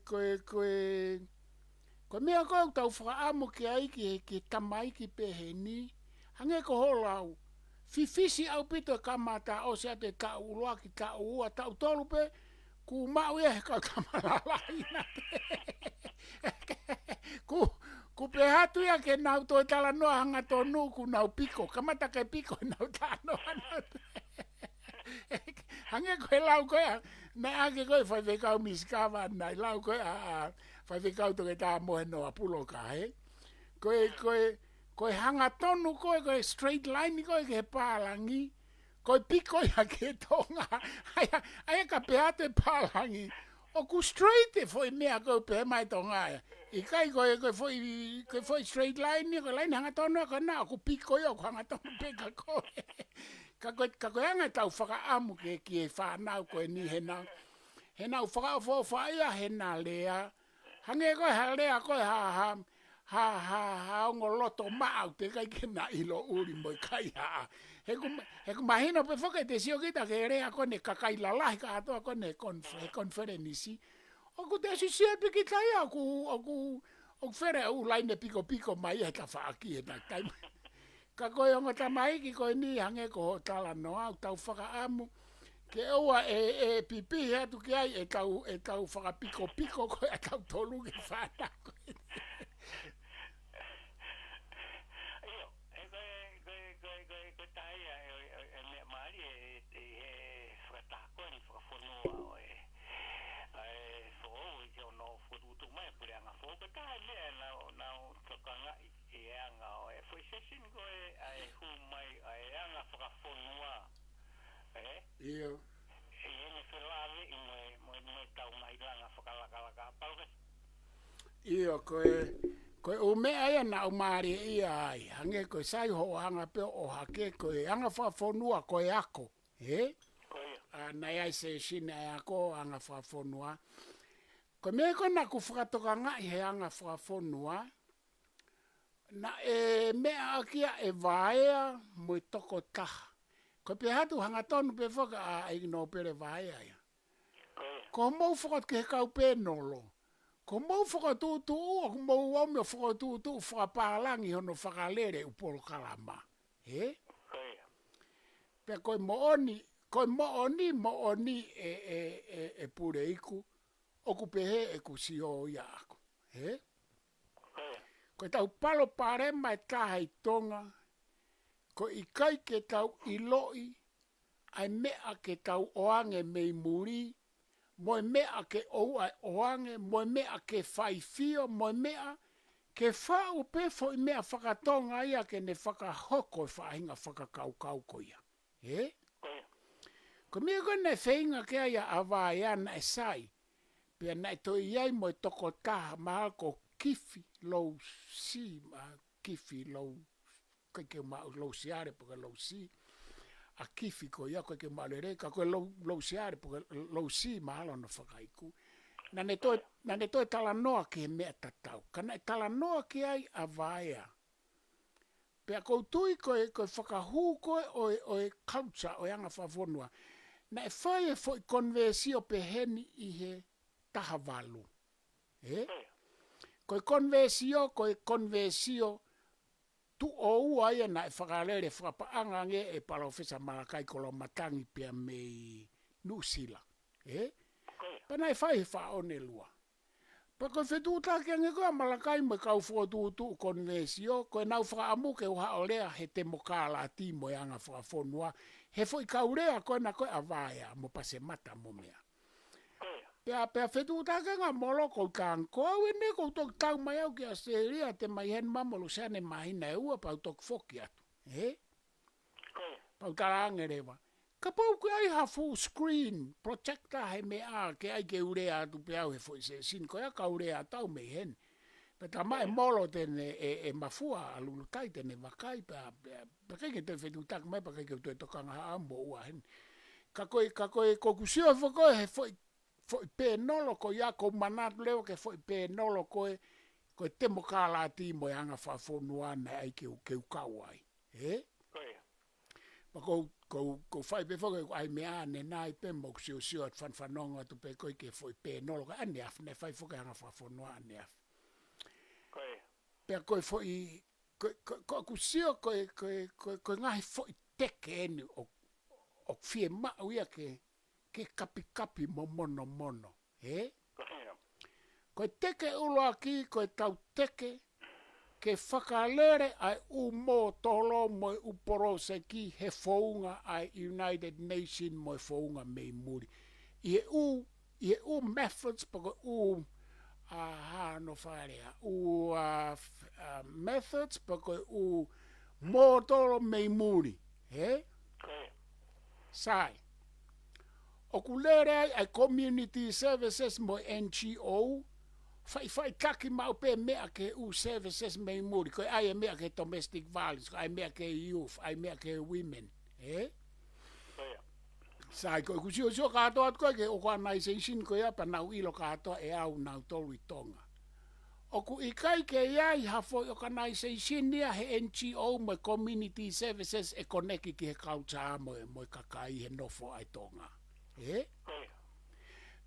A: mea koe tau whakaamu ki aiki ki tamaiki pe he ni, hange ko holau, fifisi au pito kamata o se ate ka uloa ki ka ua tau tolu pe, ku mau e ka kamalalahina ku pe hatu ia ke nau toi tala noa hanga tonu ku nau piko, kamata ke piko nau tanoa hange koe lau koe, na ake koe whaiwekau miskawa nai lau koe whaiwekau toke tā mohe noa puloka he. Koe hanga tonu koe straight line koe ke pālangi, koe piko ia ke tonga, aia ka peate pālangi, o ku straight e foi mea koe pe mai tonga ia. I kai koe foi straight line, koe line hanga tonu koe na, ku piko ia, ku hanga tonu peka koe. Ka koe hanga tau whakaamu ke e whanau koe ni he nau whakaofo ia he na lea, hange koe ha lea koe ha ongo loto mau te kai kena ilo uri moi kai haa. He ku mahino pe whoke te sio kita ke rea kone kakai lalahi ka atoa kone konferenisi. O ku te sisia piki tai o ku where u laine piko mai e ka whaaki e na kai. Ka koe ongo tamaiki koe ni hange ko tala noa au tau whakaamu. Ke oa e pipi hatu ki ai e tau whakapiko koe a tau tolu ke whana koe. Iyo. Iyo koe o mea ia na umari ia ai. Hange koe sai ho hanga pe o hake koe anga whafonua koe ako. He? Nai ai se sine ai ako anga whafonua. Koe mea koe na ku whakatoka ngai he anga whafonua. Na mea akia e vaea mo toko taha. Ko pe hatu hanga tonu pe whaka a igno pere vaea ia. Ko mou whakat ke kau pe nolo. Ko mou whakatūtu ua, ko mou wame whakatūtu whakapālangi hono whakalere u Polokalama. He? Pea koe mo oni e Puleiku, oku pehe e ku Siosiua ako. He? Koe tau palo parema e taha i tonga, ko i kai ke tau iloi, ai mea ke tau oange mei muri, moi mea ke oua oange, moi mea ke faifio, moi mea ke whau pefo i mea whakatonga ia ke ne whakahoko i whahinga whakakaukau ko ia. He? Ko mea koe nei whainga ke aia awai ana e sai, pia nei toi iai moi toko taha maha ko kifi lou si, kifi lou, ke lou siare poka lou si, a kifi ko ia koe ke malere, ka koe lou siare poka lou si mahalo no whakaiku. Na ne toi tala noa ke mea tatau, ka nei tala noa ke ai a vaea. Pea koutui koe whakahū koe oe culture o anga whafonua, na e whai e fo i konversio pe heni i he taha walu. Koe konversio tu o ua ia na e whakarere whakapaanga nge e palofesa Malakai kolo matangi pia mei nusila. Pana e whai he whaone lua. Pa koe whetūtake ange koe Malakai me kau whotu konversio, koe nau whakaamuke uha o lea he te mokala timo e anga whakafonua, he fo i kaurea koe na koe a vaea mo pase mata mo mea. Pea whetūtake nga molo kou tānko au e ne kou tok tau mai au ki Australia te mai hen mamolu Sene mahina e ua pau tok whoki atu. Pau tarange rewa. Ka pau ke ai ha full screen projector he me a ke ai ke urea atu pe au he fo i se sin koe a ka urea tau me hen. Pe ta mai molo tene e mafua alulutai tene wakai pa kei ke te whetūtake mai pa kei ke te tokanga haambo ua hen. Ka koe kokusio whakoe he fo i pē nolo ko ia ko manatu leo ke fo i pē nolo koe te mokala timo e anga whafonua na ai ke ukau ai. Pa ko whai pe whake ai mea ne nai pe mok Siosiua at whanwhanonga tu pe koe ke fo i pē nolo ka ane af ne whai whake anga whafonua ane af. Pea koe fo i kusio koe ngahi fo i teke eni o fie mau ia ke kapi mo mono. Koe teke uloa ki, koe tau teke, ke whakalere ai u mō tolo mo u porose ki he founga ai United Nations mo founga mei muri. Ie u methods pako no wharea, methods pako u mō tolo mei muri. Sai. O kulere ai community services mo NGO, whai taki mau pe mea ke u services mei muri, koe ai mea ke domestic violence, ai mea ke youth, ai mea ke women. Sai koe kusio katoa koe ke organization koe apa nau ilo katoa e au nau tolu i tonga. O ku ikai ke iai hafo organization nia he NGO mo community services e koneki ki he kauta mo kakai he nofo ai tonga.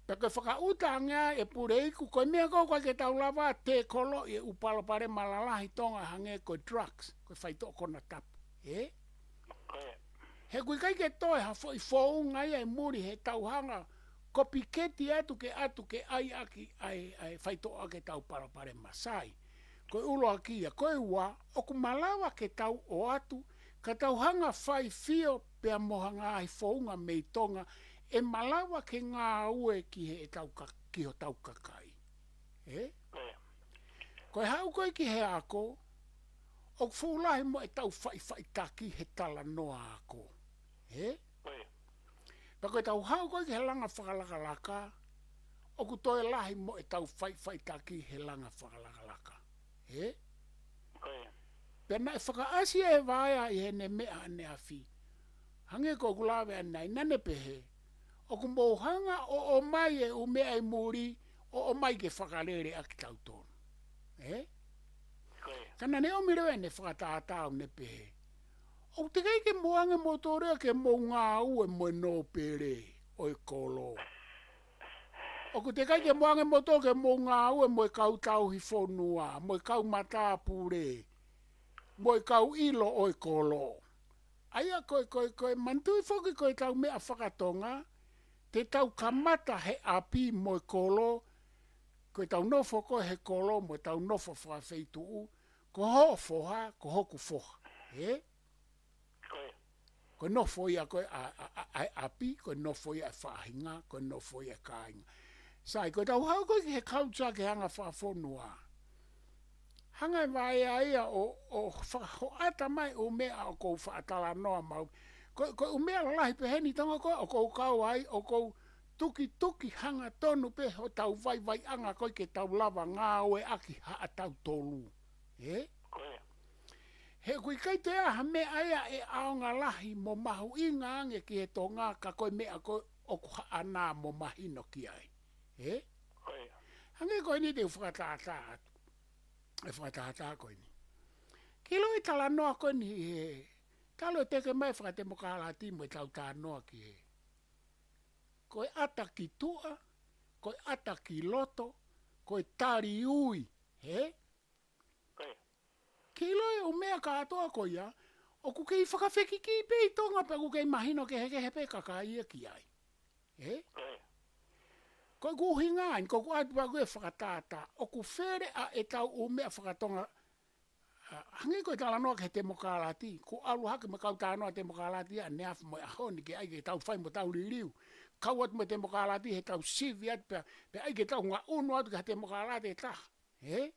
A: Peke whakautanga e Puleiku, koe mea koe ke tau lava te kolo e upalo pare malalahi tonga hange koe drugs, koe whaito kona tapu. He kui kai ke toe hafo i founga ia e muri he tau hanga kopiketi atu ke ai aki ai whaito ake tau palo pare masai. Koe ulo akia, koe ua, oku malawa ke tau o atu, ka tau hanga whai fio pea mohanga ai founga mei tonga, e malawa ke ngā ue ki ho tau kakai. Koe hau koe ki he ako, o fulahi mo e tau whai taki he tala noa ako. Pa koe tau hau koe ki he langa Fakalakalaka, o ku toe lahi mo e tau whai taki he langa Fakalakalaka. Pena e whakaasi e vaya i he ne mea ane afi. Hange ko kulawe anai, nane pehe. O ku mouhanga o mai e umea i muri, o mai ke whakarere aki tau tonu. Kana ne omirewe ne whakatahatau ne pehe. O te kei ke moange motorea ke mou ngā ue mo no pere o i kolo. O ku te kei ke moange motorea ke mou ngā ue mo i kau tau hi whonua, mo i kau mata pure, mo i kau ilo o i kolo. Aia koe mantui foki koe tau mea whakatonga, te tau kamata he api mo kolo, koe tau nofo koe he kolo mo tau nofo whawheitu u, ko ho foha, ko hoku foha. He? Koe nofo ia koe api, koe nofo ia whahinga, koe nofo ia kāinga. Sai, koe tau hau koe ki he kautsa ke hanga whafonua. Hanga vai ia o whakahoata mai o mea o kou whaatala noa mau. Koe o mea lahi peheni tonga koe, o kou kau ai, o kou tuki hanga tonu pe ho tau vai anga koe ke tau lava ngā oe aki haa tau tolu. He? He kui kai te aha mea ia e aonga lahi mo mahu inga ange ki he tonga ka koe mea koe oku haa nā mo mahino ki ai. He? Hange koe ni te whakatata atu. E whakatata koe ni. Ki lo i tala noa koe ni he. Talo e teke mai whakatemo kāla timu e tau tā noa ki he. Koe ata ki tua, koe ata ki loto, koe tari ui. He? Ki loe o mea katoa koe ia, o ku kei whakawheki ki pei tonga pe ku kei mahino ke heke pe kaka ia ki ai. He? Koe ku hingain, koe ku atu pa koe whakatata, o ku where a e tau o mea whakatonga, hangi koe tala noa ke te mokalati, ku alu hake me kau tā noa te mokalati a neafu mo ahoni ke aike tau whai mo tau ririu. Kau atu me te mokalati he tau sivi atu pe aike tau ngā unu atu ke te mokalati e taha. He?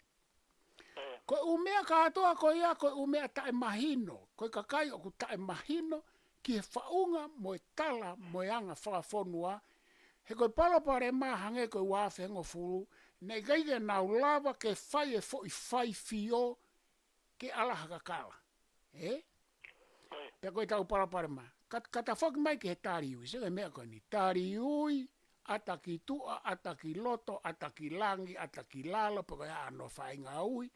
A: Koe umea katoa koe ia, koe umea tae mahino. Koe kakai o ku tae mahino ki he whaunga mo e tala mo e anga whakafonua. He koe palapare maa hange koe wafe hengo furu. Nei kaike nau lava ke whai e fai fio ke alaha kakala. He? Pea koe tau palapare maa. Kata whoki mai ke he tari ui. Sege mea koe ni tari ui, ata ki tua, ata ki loto, ata ki langi, ata ki lalo. Pea koe ano whai ngā ui.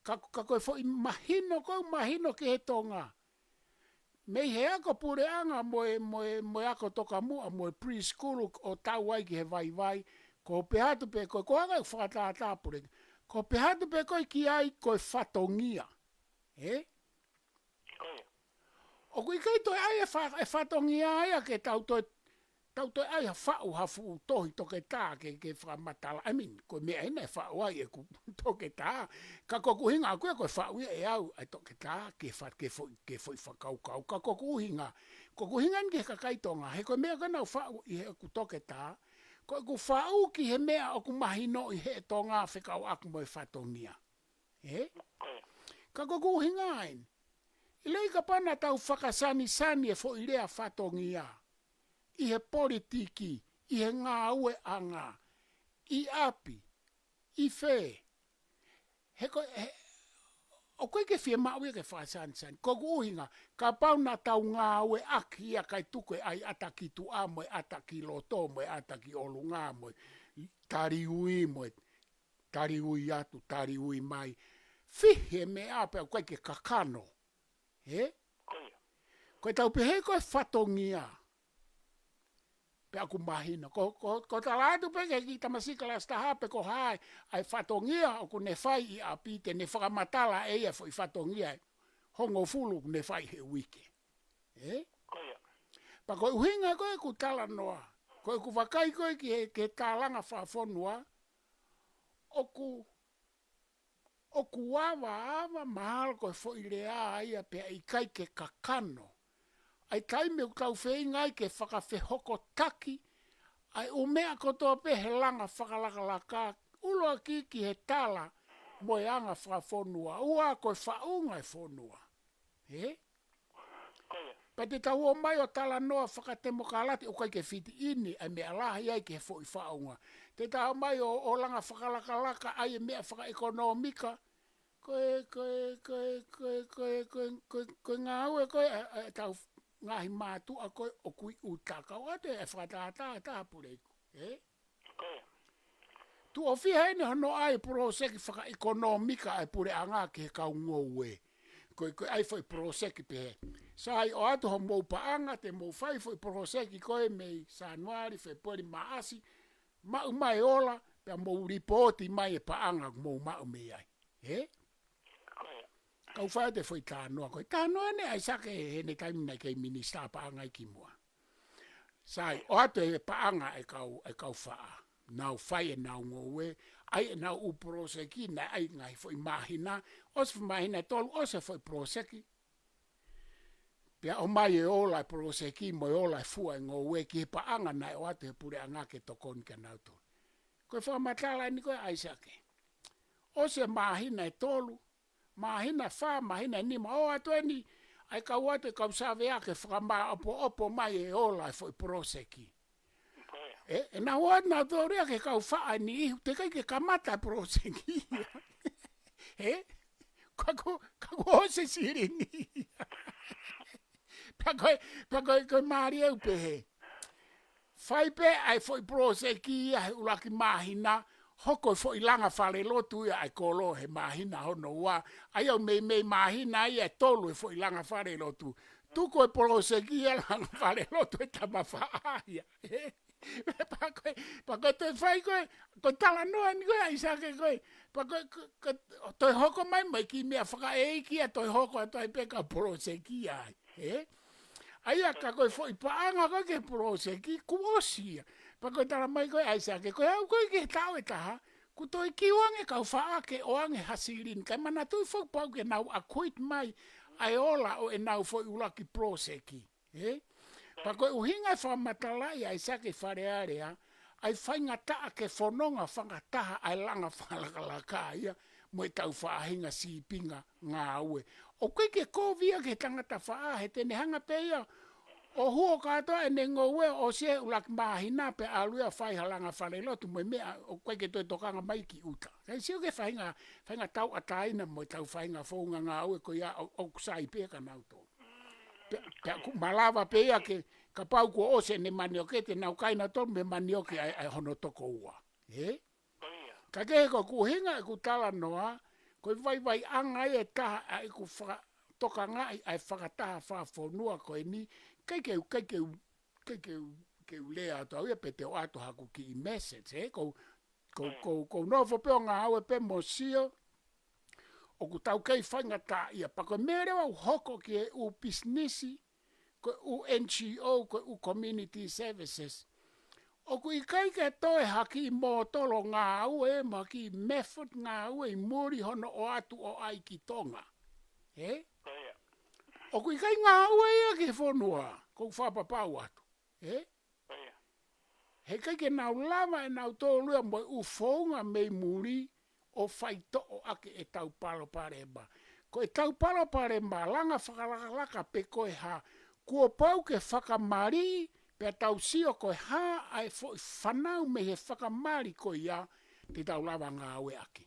A: Ka koe fwoi mahino ke he tonga. Mei he ako pure anga moe ako toka mua, moe preschool o tau ai ki he vai. Ko pehatu pe koe, ko anga whakatata pure. Ko pehatu pe koe ki ai koe whatongia. He? O kui kei toi ai e whatongia ai ke tau toi ai whau hafu tohi toke tā ke whamatala. I mean, koe mea ina e whau ai e ku toke tā. Ka koku hinga koe koe whau e au ai toke tā ke whoi whakaukau. Ka koku hinga ni ke kakaitonga. He koe mea kanau whau i he ku toke tā. Koe ku whau ki he mea o ku mahino i he tonga whekau aku mo e whatongia. He? Ka koku hinga ain. Ilei ka pana tau whakasani e fo ilea whatongia. I he politiki, i he ngā ue anga, i api, i whē. O koe ke whia mau ia ke whakasani. Koku uhinga, ka pauna tau ngā ue aki ia kai tuke ai ataki tu a moe, ataki loto moe, ataki olunga moe, tari ui atu, tari ui mai. Whihe me ape au koe ke kakano. He? Koe tau pehe koe whatongia. Pe aku mahina. Ko talatu peke ki tamasikala sta hape ko hai. Ai whatongia o ku ne whai i api te ne whakamatala e ia i whatongia. Hongo fulu ne whai he wike. Eh? Pa koe uhinga koe ku tala noa. Koe ku wakai koe ki he tālanga whafonua. Oku awa mahalo koe fo i rea aia pe i kai ke kakano. Ai taime u tau wheingai ke whakawhehoko taki, ai o mea kotoa pe he langa Fakalakalaka, uloa ki he tala mo e anga whafonua, ua koe whaunga e whonua. He? Pa te tau o mai o tala noa whakatemo kalati o kai ke whiti ini, ai mea lahi ai ke he fo i whaunga. Te tau mai o langa Fakalakalaka, ai mea whakaekonomika, koe ngā ue koe tau ngahi mātu a koe o kui utaka o ate e whakatata Puleiku. Tu o whiha ene hono ai proseki whakaekonomika ai pure anga ke he kau ngoue. Koe ai foi proseki pehe. Sai o atu ho mou paanga te mou whai foi proseki koe mei Sanuari, Februari, Maasi, mau mai ola, pe mou ripoti mai e paanga mou mau mei ai. He? Kau whae te whai tānoa koe. Tānoa ne ai sake he ne taimina kei minista paanga i ki mua. Sai, o atu e paanga e kau whaa. Nau whai e nau ngowe, ai e nau u proseki, na ai ngai whai mahina, os whai mahina tolu, os e whai proseki. Pea o mai e ola e proseki, mo e ola e fua e ngowe, ki he paanga na e o atu e pure anga ke tokoni ka nau tolu. Koe whamatala ni koe ai sake. Os e mahina e tolu, mahina wha, mahina nima, o atu e ni, ai kau atu e kau sawe ake whakama opo mai e ola e whai proseki. E na wad na toria ke kau wha ni ihu, te kai ke kamata proseki. Kako ose siringi. Pakoi maari au pehe. Whai pe ai whai proseki, ai ulaki mahina, hoko foi langa fale lotu ia ai kolo he mahina hono wa ai au mei mahina ia tolu e foi langa fale lotu tu ko proseki ia langa fale lotu e tama faia pa te fai ko tala no ani ko ai sa ke pa to hoko mai ki me fa e ki to hoko to pe ka proseki ai ai ka ko foi pa anga ko ke proseki kuosia pa ko tala mai ko ai sa ke ko au ko ke tau e taha ku toi ki wange kau faa ke o ange hasirin kai mana tu fo pau ke nau akuit mai ai ola o e nau fo ulaki proseki pa ko uhinga fa matalai ai sa ke farearea ai fainga ta ke fononga fakataha ai langa Fakalakalaka ia mo tau faa hinga sipinga ngā ue o ke kovia ke tangata faa he tene hanga pe ia o huo katoa e ngowe o se ulak mahina pe alua fai halanga falelo tu mo mea o koe ke toi tokanga mai ki uta. Kai sio ke fainga tau ataina mo tau fainga founga ngā ue ko ia o kusai pe ka nauto. Pe ku malava pe ia ke ka pau ko ose ne manioke te nau kaina to me manioke ai hono toko ua. Ka ke ko ku hinga ku tala noa ko vai anga e ta ai ku toka ngai ai Fakataha Fakafonua ko ni ke lea to ia pete o ato haku ki message ko no fo pe nga au pe mosio o ku tau kai fanga ta ia pa ko mere o hoko ki u business ko u NGO ko u community services o ku ikai ke to e haki mo tolo nga au e ma ki method nga au e muri hono o atu o ai ki tonga o ku ikai ngā ue ia ke whonua, kou whapapau atu. He kai ke nau lama e nau tōlua mo u whaunga mei muri o whaito o ake e tau palo paremba. Ko e tau palo paremba langa Fakalakalaka pe koe ha, kua pau ke whakamari pe tau sio koe ha ai whanau me he whakamari koe ia te tau lama ngā ue ake.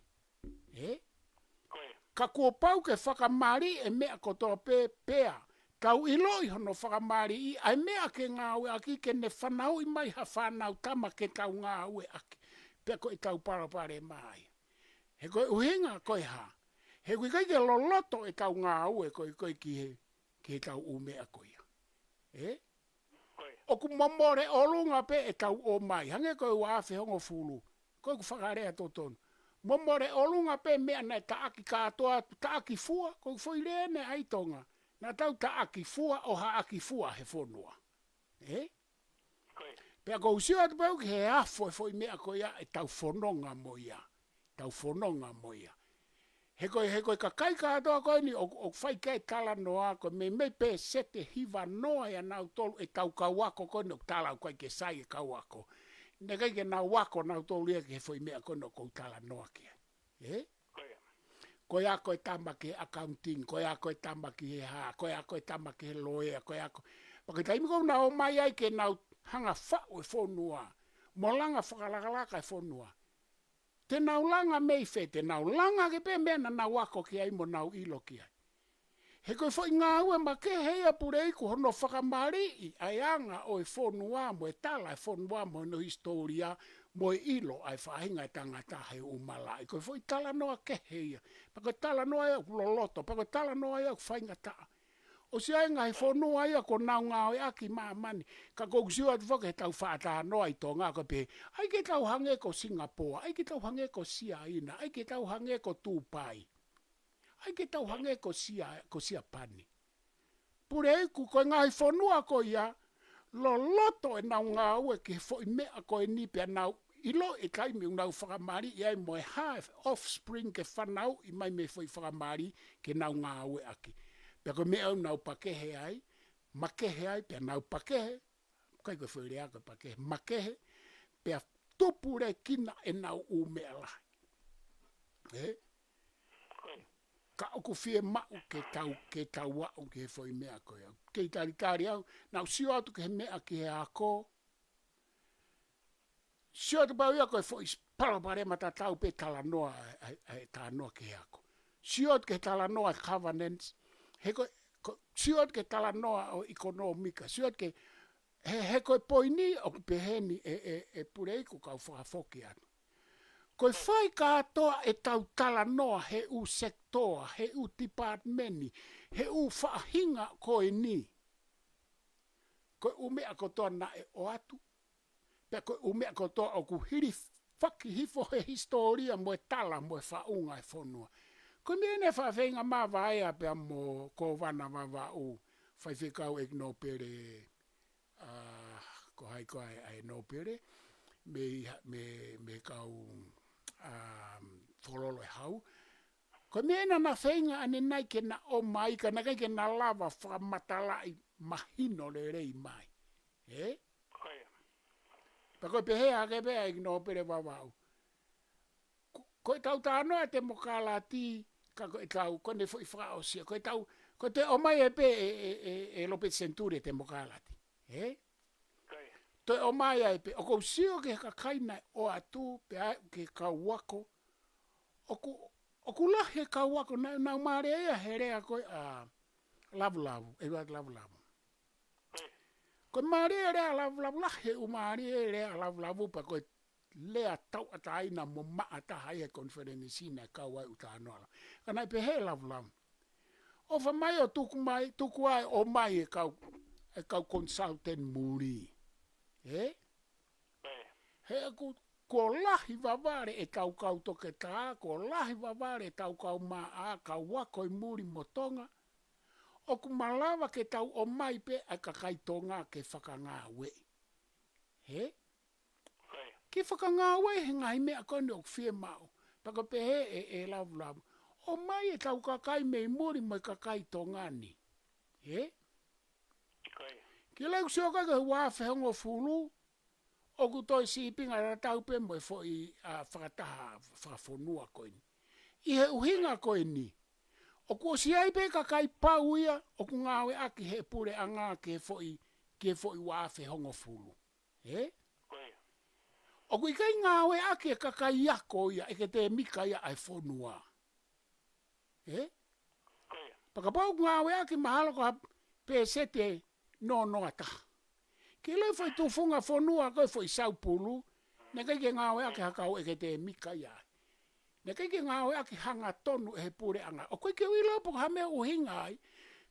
A: Ka kua pau ke whakamari e mea kotoa pea. Tau iloi hono whakamari i ai mea ke ngā ue aki ke ne whanau i mai ha whanau tama ke tau ngā ue aki. Pea koe tau parapare mai. He koe uhinga koe ha. He koe kai ke loloto e tau ngā ue koe ki he tau umea koe. O ku mamore olunga pe e tau o mai. Hange koe waafe hongo fulu. Koe ku whakarea totonu. Momore olunga pe mea nei taaki katoa, taaki fua, ko foi rene aitonga. Na tau taaki fua o haaki fua he fonua. Pea ko usio atu pau ki he afo e foi mea ko ia e tau fononga mo ia. Tau fononga mo ia. He koe ka kai katoa koe ni o fai kei tala noa ko me pe sete hiva noa ia nau tolu e tau kawako koe ni o tala koe ke sai e kawako. Ne kai ke nau wako nau tōlia ke foi mea kono kou tala noa kia. Koe ako e tama ki accounting, koe ako e tama ki he haa, koe ako e tama ki he lawyer, koe ako... Pake taimi kou nau mai ai ke nau hanga whau e whonua. Mo langa Fakalakalaka e whonua. Te nau langa mei whe, te nau langa ke pe mea na nau wako ki ai mo nau ilo ki ai. He koe whai ngā ue ma ke heia Puleiku hono whakamari ai anga o e whonua mo e tala e whonua mo no historia mo e ilo ai whahinga tangata he umala. E koe whai tala noa ke heia. Pako tala noa ia kuloloto, pako tala noa ia whainga taa. O si ai ngai whonua ia ko nau ngā o aki maa mani. Ka kou siu atu whake tau whaataha noa i tō ngā ko pe. Ai ke tau hange ko Singapore, ai ke tau hange ko Siaina, ai ke tau hange ko Tupai. Ai ke tau hange ko sia pani. Puleiku ko ngai fonua ko ia, lo loto e nau ngā ue ke fo i mea ko e ni pia nau ilo e kaimi nau whakamari i ai moe half offspring ke whanau i mai me foi whakamari ke nau ngā ue aki. Pia ko mea nau pakehe ai, makehe ai, pia nau pakehe, kai koe foi rea koe pakehe, makehe, pia tupure kina e nau u mea lahi. Ka oku fie mau ke tau wau ke foi mea koe au. Ke tari au, nau sio atu ke mea ki he ako. Sio atu bau ia koe foi palapare mata tau pe talanoa e talanoa ke he ako. Sio atu ke talanoa covenants. Sio atu ke talanoa o ekonomika. Sio atu ke he koe poini o peheni e Puleiku kau whakafoki atu. Koe whai katoa e tau talanoa he u sektoa, he u departmeni, he u whaahinga koe ni. Koe umea kotoa na e o atu. Pea koe umea kotoa o ku hiri whaki hifo he historia moe tala moe whaunga e whonua. Koe mi ene whawhenga mā vaea pea mo ko wana wawau. Whaiwhekau e no pere, ko hai koe ai no pere, me kau whololo e hau. Ko mena na whainga ane nai ke na o mai, ka na kai ke na lava whamatalai mahino le rei mai. Pa koe pehea ke pea i no pere wawau. Koe tau tānoa te mokalati, ka koe tau, kone fo i whaosia, koe tau, koe te o mai e pe e lope centure te mokalati. Toi o mai ai pe, o kou sio ke kakaina o atu, pe ai ke kau wako, o ku lahi kau wako, nau maare ea herea koe lavu, e wad lavu. Koe maare ea lavu, lahi u maare ea lavu, pa koe lea tau ata aina mo maa taha ia konferenisina kau ai utanoala. Kanai pe he lavu. O fa mai o tuku ai o mai e kau consultant muri. He ko lahi waware e kau toke tā, ko lahi waware e kau maa, kau wako i muri motonga, o ku malawa ke tau o mai pe a kakai tonga ke whakangāwe. Ke whakangāwe he ngai mea kone o fie mau, pako pe he e lavu. O mai e tau kakai me i muri mo i kakai tonga ni. Ki leu sio kai ke wafe hongo fulu, o ku toi sipinga ra tau pe mo e fo i Fakataha Fakafonua koe ni. I he uhinga koe ni. O ku o siai pe kakai pau ia, o ku ngawe aki he pure anga ke fo i wafe hongo fulu. O ku ikai ngawe aki e kakai yako ia, e ke te mika ia ai fonua. Pakapau ngawe aki mahalo ka pe sete no ata. Ki leu foi tufunga fonua koe foi saupulu, ne kai ke ngawe ake hakau e ke te mika ia. Ne kai ke ngawe ake hanga tonu e he pure anga. O koe ke wila po ka mea uhinga ai,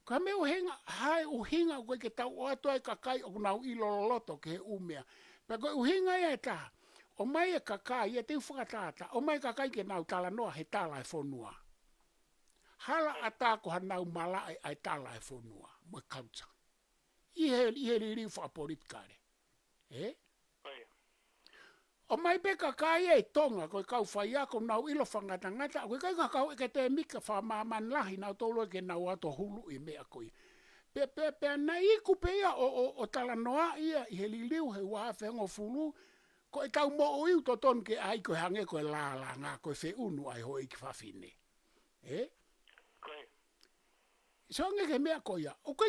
A: ka mea uhinga, hai uhinga koe ke tau o atu ai kakai o kunau iloloto ke he umea. Pa koe uhinga ia ta, o mai e kakai e te whakatata, o mai kakai ke nau tala noa he tala e fonua. Hala atako hanau mala ai tala e fonua, mo e kauta. Ihe riri whapolitikare. O mai pe kakai e tonga, koe kau whai ako nau ilo whangatangata, koe kai kakau e ke te mika whamaman lahi, nau tolo e ke nau ato hulu i mea koe. Pe na iku pe ia o tala noa ia, ihe ririu he wafe ngo fulu, koe tau mo o iu to ton ke ai koe hange koe lala ngā koe whi unu ai hoi ki whawhine. So nge ke mea koe ia, o koe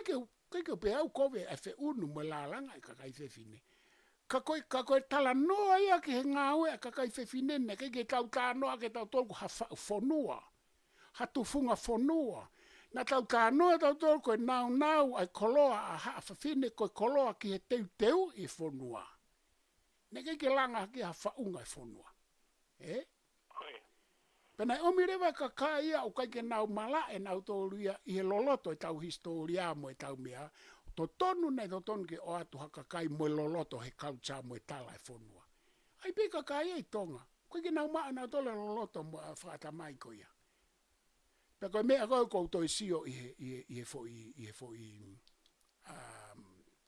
A: ke pe au kowe e whi unu mo lalanga i kakai whewhine. Ka koe tala noa ia ki he ngāwe a kakai whewhine ne, ke tau tā noa ke tau tolku ha whonua, ha tufunga whonua. Na tau tā noa tau tolku e nau ai koloa a ha whewhine koe koloa ki he teu i whonua. Ne ke langa ki ha whaunga i whonua. Pena omi rewa kakai ia o kai ke nau mala e nau tolu ia i he loloto e tau historia mo e tau mea. To tonu nei to tonu ke o atu hakakai mo loloto he kautsa mo e tala e whonua. Ai pe kakai e tonga. Koe ke nau maa nau tole loloto mo a whata mai ko ia. pe ko me ko ko to sio i fo i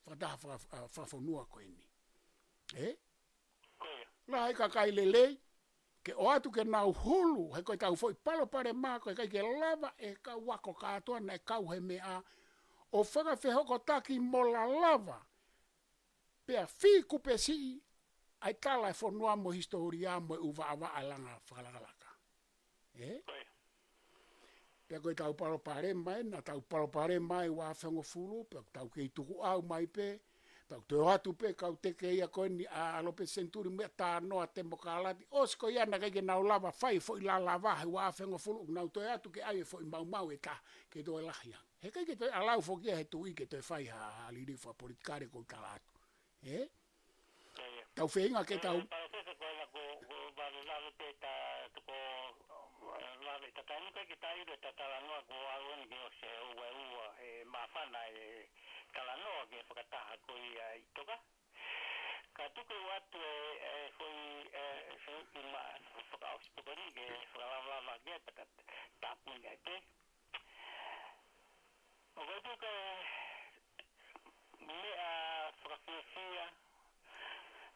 A: Fakataha Fakafonua ko ni la ka kai lele ke o atu ke nau hulu he ko tau foi palo pare ma ko kai ke lava e ka wako ka to na ka he me a o faka fe hoko taki mola lava pe a fi ku pe si ai tala fonua mo historia mo uva ava alanga Fakalakalaka pe ko tau palo pare mai na tau palo pare mai wa fengo fulu pe tau ke tuku au mai pe tau te atu pe kau te ke ia ko ni a lope senturi me ta no a tembo kalati osko ia na ke na lava fai fo la lava wa fengo fulu na to atu ke ai fo mau mau eta ke do la hia he ke te alau fo ke he tu i ke te fai ha ali ri fo politikare ko talatu tau feinga ke tau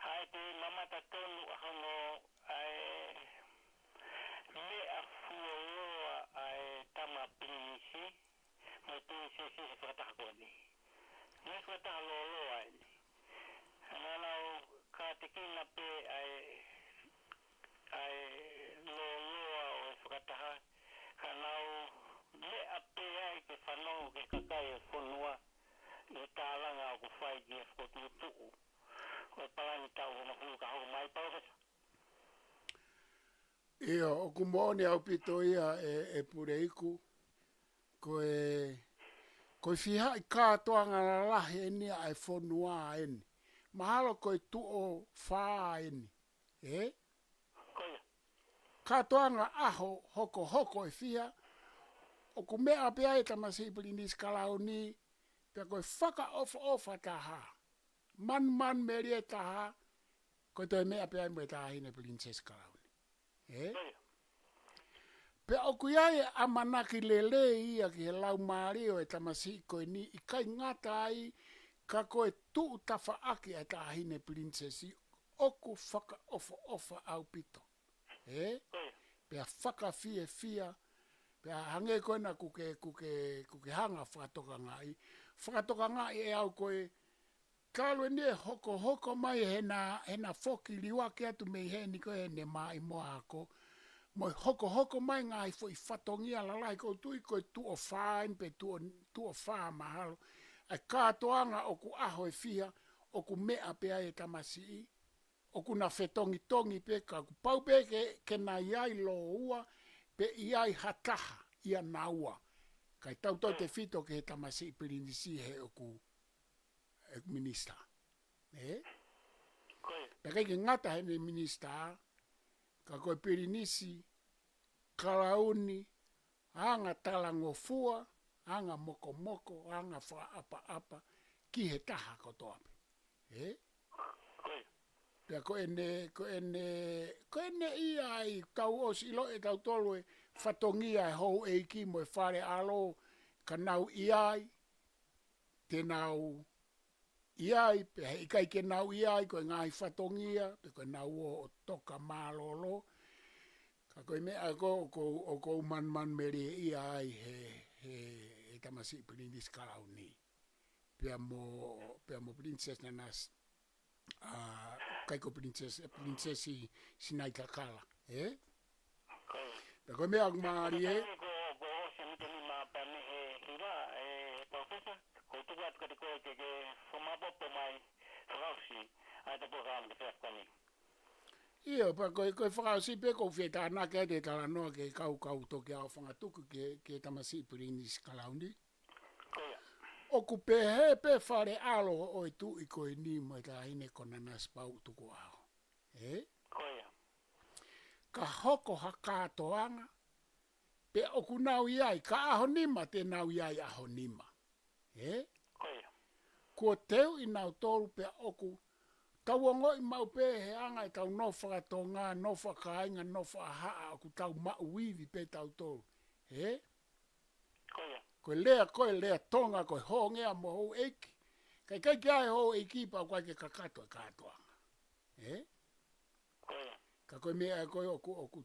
B: hai te mama tatonu ahono ai me a fuoloa ai tama pinisi mo pinisi si Fakataha koni me Fakataha loloa ai nanau ka te kina pe ai loloa o Fakataha kanau me a pe ai ke whanau ke kakai e whanua i tālanga o ku whai ki e whakututu
A: ia o kumone au pito ia e Puleiku ko fiha i katoanga la lahi ni ai fonua en mahalo ko tu o fa en katoanga aho hoko e fia o kume ape ai tamasi plinis kalauni pe ko faka ofa taha man merie taha ko to me ape ai me taha ine princess kalauni pe o kuiai amanaki lele ia ki lau mario e tamasi ko ni i kai ngata ai ka ko e tu tafa aki a taha ine princess oku faka ofa au pito pe a faka fia pe a hange ko na kuke hanga whakatoka ngai e au koe kalo ni hoko mai hena foki liwa ke atu me he ni ko ne mai mo ako mo hoko mai ngai foi fatongia la lai ko tu o fine pe tu o fa mahalo a katoanga o ku aho e fia o ku mea pe ai tamasi o ku na fetongi pe ka ku pau pe ke na iai lo ua pe iai hataha ia naua kai tau te fito ke tamasi pirinisi he o ku minista pe ke ngata he minista ka ko pirinisi kalauni anga talangofua anga moko anga fa apa ki he taha ko toape pe ko ene ia tau os ilo e tau tolwe fatongia ho e ki mo fare alo kanau iai tenau iai pe he kai ke nau iai ko ngai fatongia pe ko nau o toka malo ka ko me ko man meri iai he tamasi princess kalauni pe mo princess nanas kai ko princess sinai kakala pe ko me ak marie Ia, pa koe whakausi pe kou whetā nā kei te tala noa ke kau toke au whangatuku ke tamasi prinis kalauni. O ku pe he pe whare alo o e tu i koe ni mo e tā hine kona naspau tuku au. Ka hoko ha kātoanga pe o ku nau iai, ka aho nima te nau iai aho nima. Kua teu i nau tolu pe oku tauongo i mau pe he anga i tau nofa katonga, nofa kainga, nofa haa, aku tau mau wivi pe tau tolu. koe lea tonga koe hongea mo hou eiki. Kai kia hou eiki pa kwa ke kakato katoanga. Ka koe mea koe oku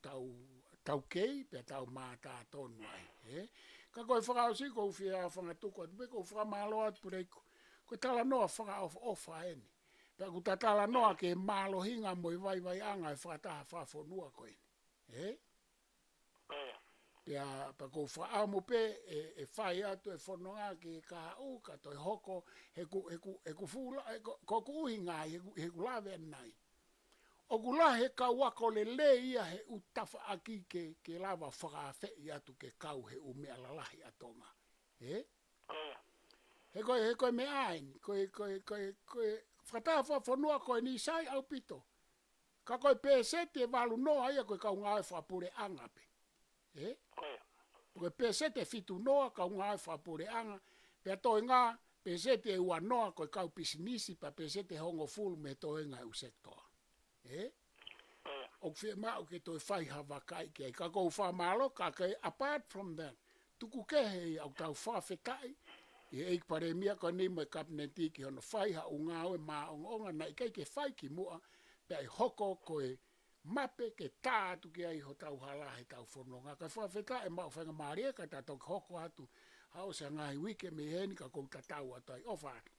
A: tau kei, pe tau mātā tonu ai. Ka koe whakausi kou whia whangatuko atu, pe kou whakamalo atu Puleiku. Koe tala noa whaka ofa eni. Pe ku tala noa ke malo hinga mo i vai anga e Fakataha Fakafonua koe. Pea pa kou whaau mo pe e whai atu e whanonga ki ka uka toi hoko he ku fula, ko ku uhi ngā he ku lawe nai. O ku la he ka wako le ia he utafa aki ke lava whakawhi atu ke kau he umea lalahi atonga. He koe me aini, koe Fakataha Fakafonua koe ni sai au pito. Ka koe pesete e walu noa ia koe kau ngāi whapure angape. Koe pesete fitu noa kau ngāi whapure anga. Pea toi ngā pesete e ua noa koe kau pisinisi pa pesete hongo fulu me toi ngā u sektoa. O whia mau ke toi whai hawa kai kia. Ka kou whamalo ka kai apart from that. Tuku kehe au tau whawhetai. I eik pare mia ko ni mai kapneti ki hono whai ha unga oe maa onga na ikai ke whai ki mua. Pea i hoko koe mape ke tātu ki ai ho tau hala he tau whanonga. Ka whawhetai mau whanga maaria ka tātou hoko atu. Hao sa ngahi wike me heni ka kou tatau atai ofari.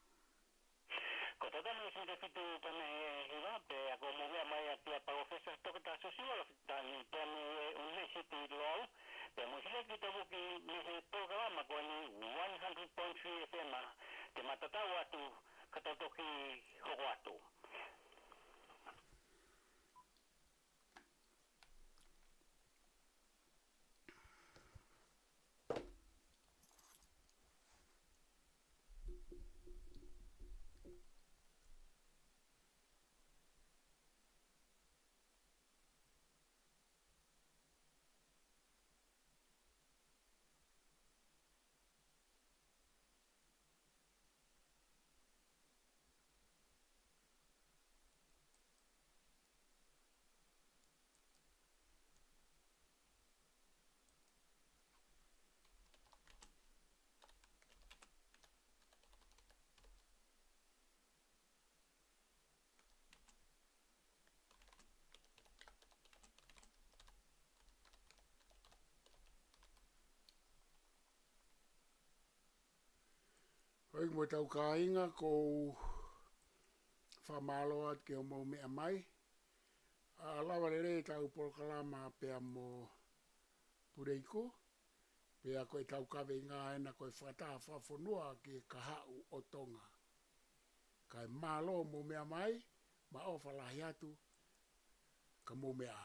B: Ko tata me sinta fitu tane he wape a ko mowea mai a pia professor toka ta Siosiua tani tani university law pe mo sila ki tabu ki me he Polokalama ko ni 100.3 FM te matatau atu katatoki hoko atu.
A: Hoi mo tau ka inga ko whamalo at ke o mo mea mai. Lawa re tau Polokalama pea mo Puleiku. Pea koe tau kawe ngā ena koe Fakataha Fakafonua ki ka hau o tonga. Kai malo mo mea mai, ma o whalahi atu ka mo mea.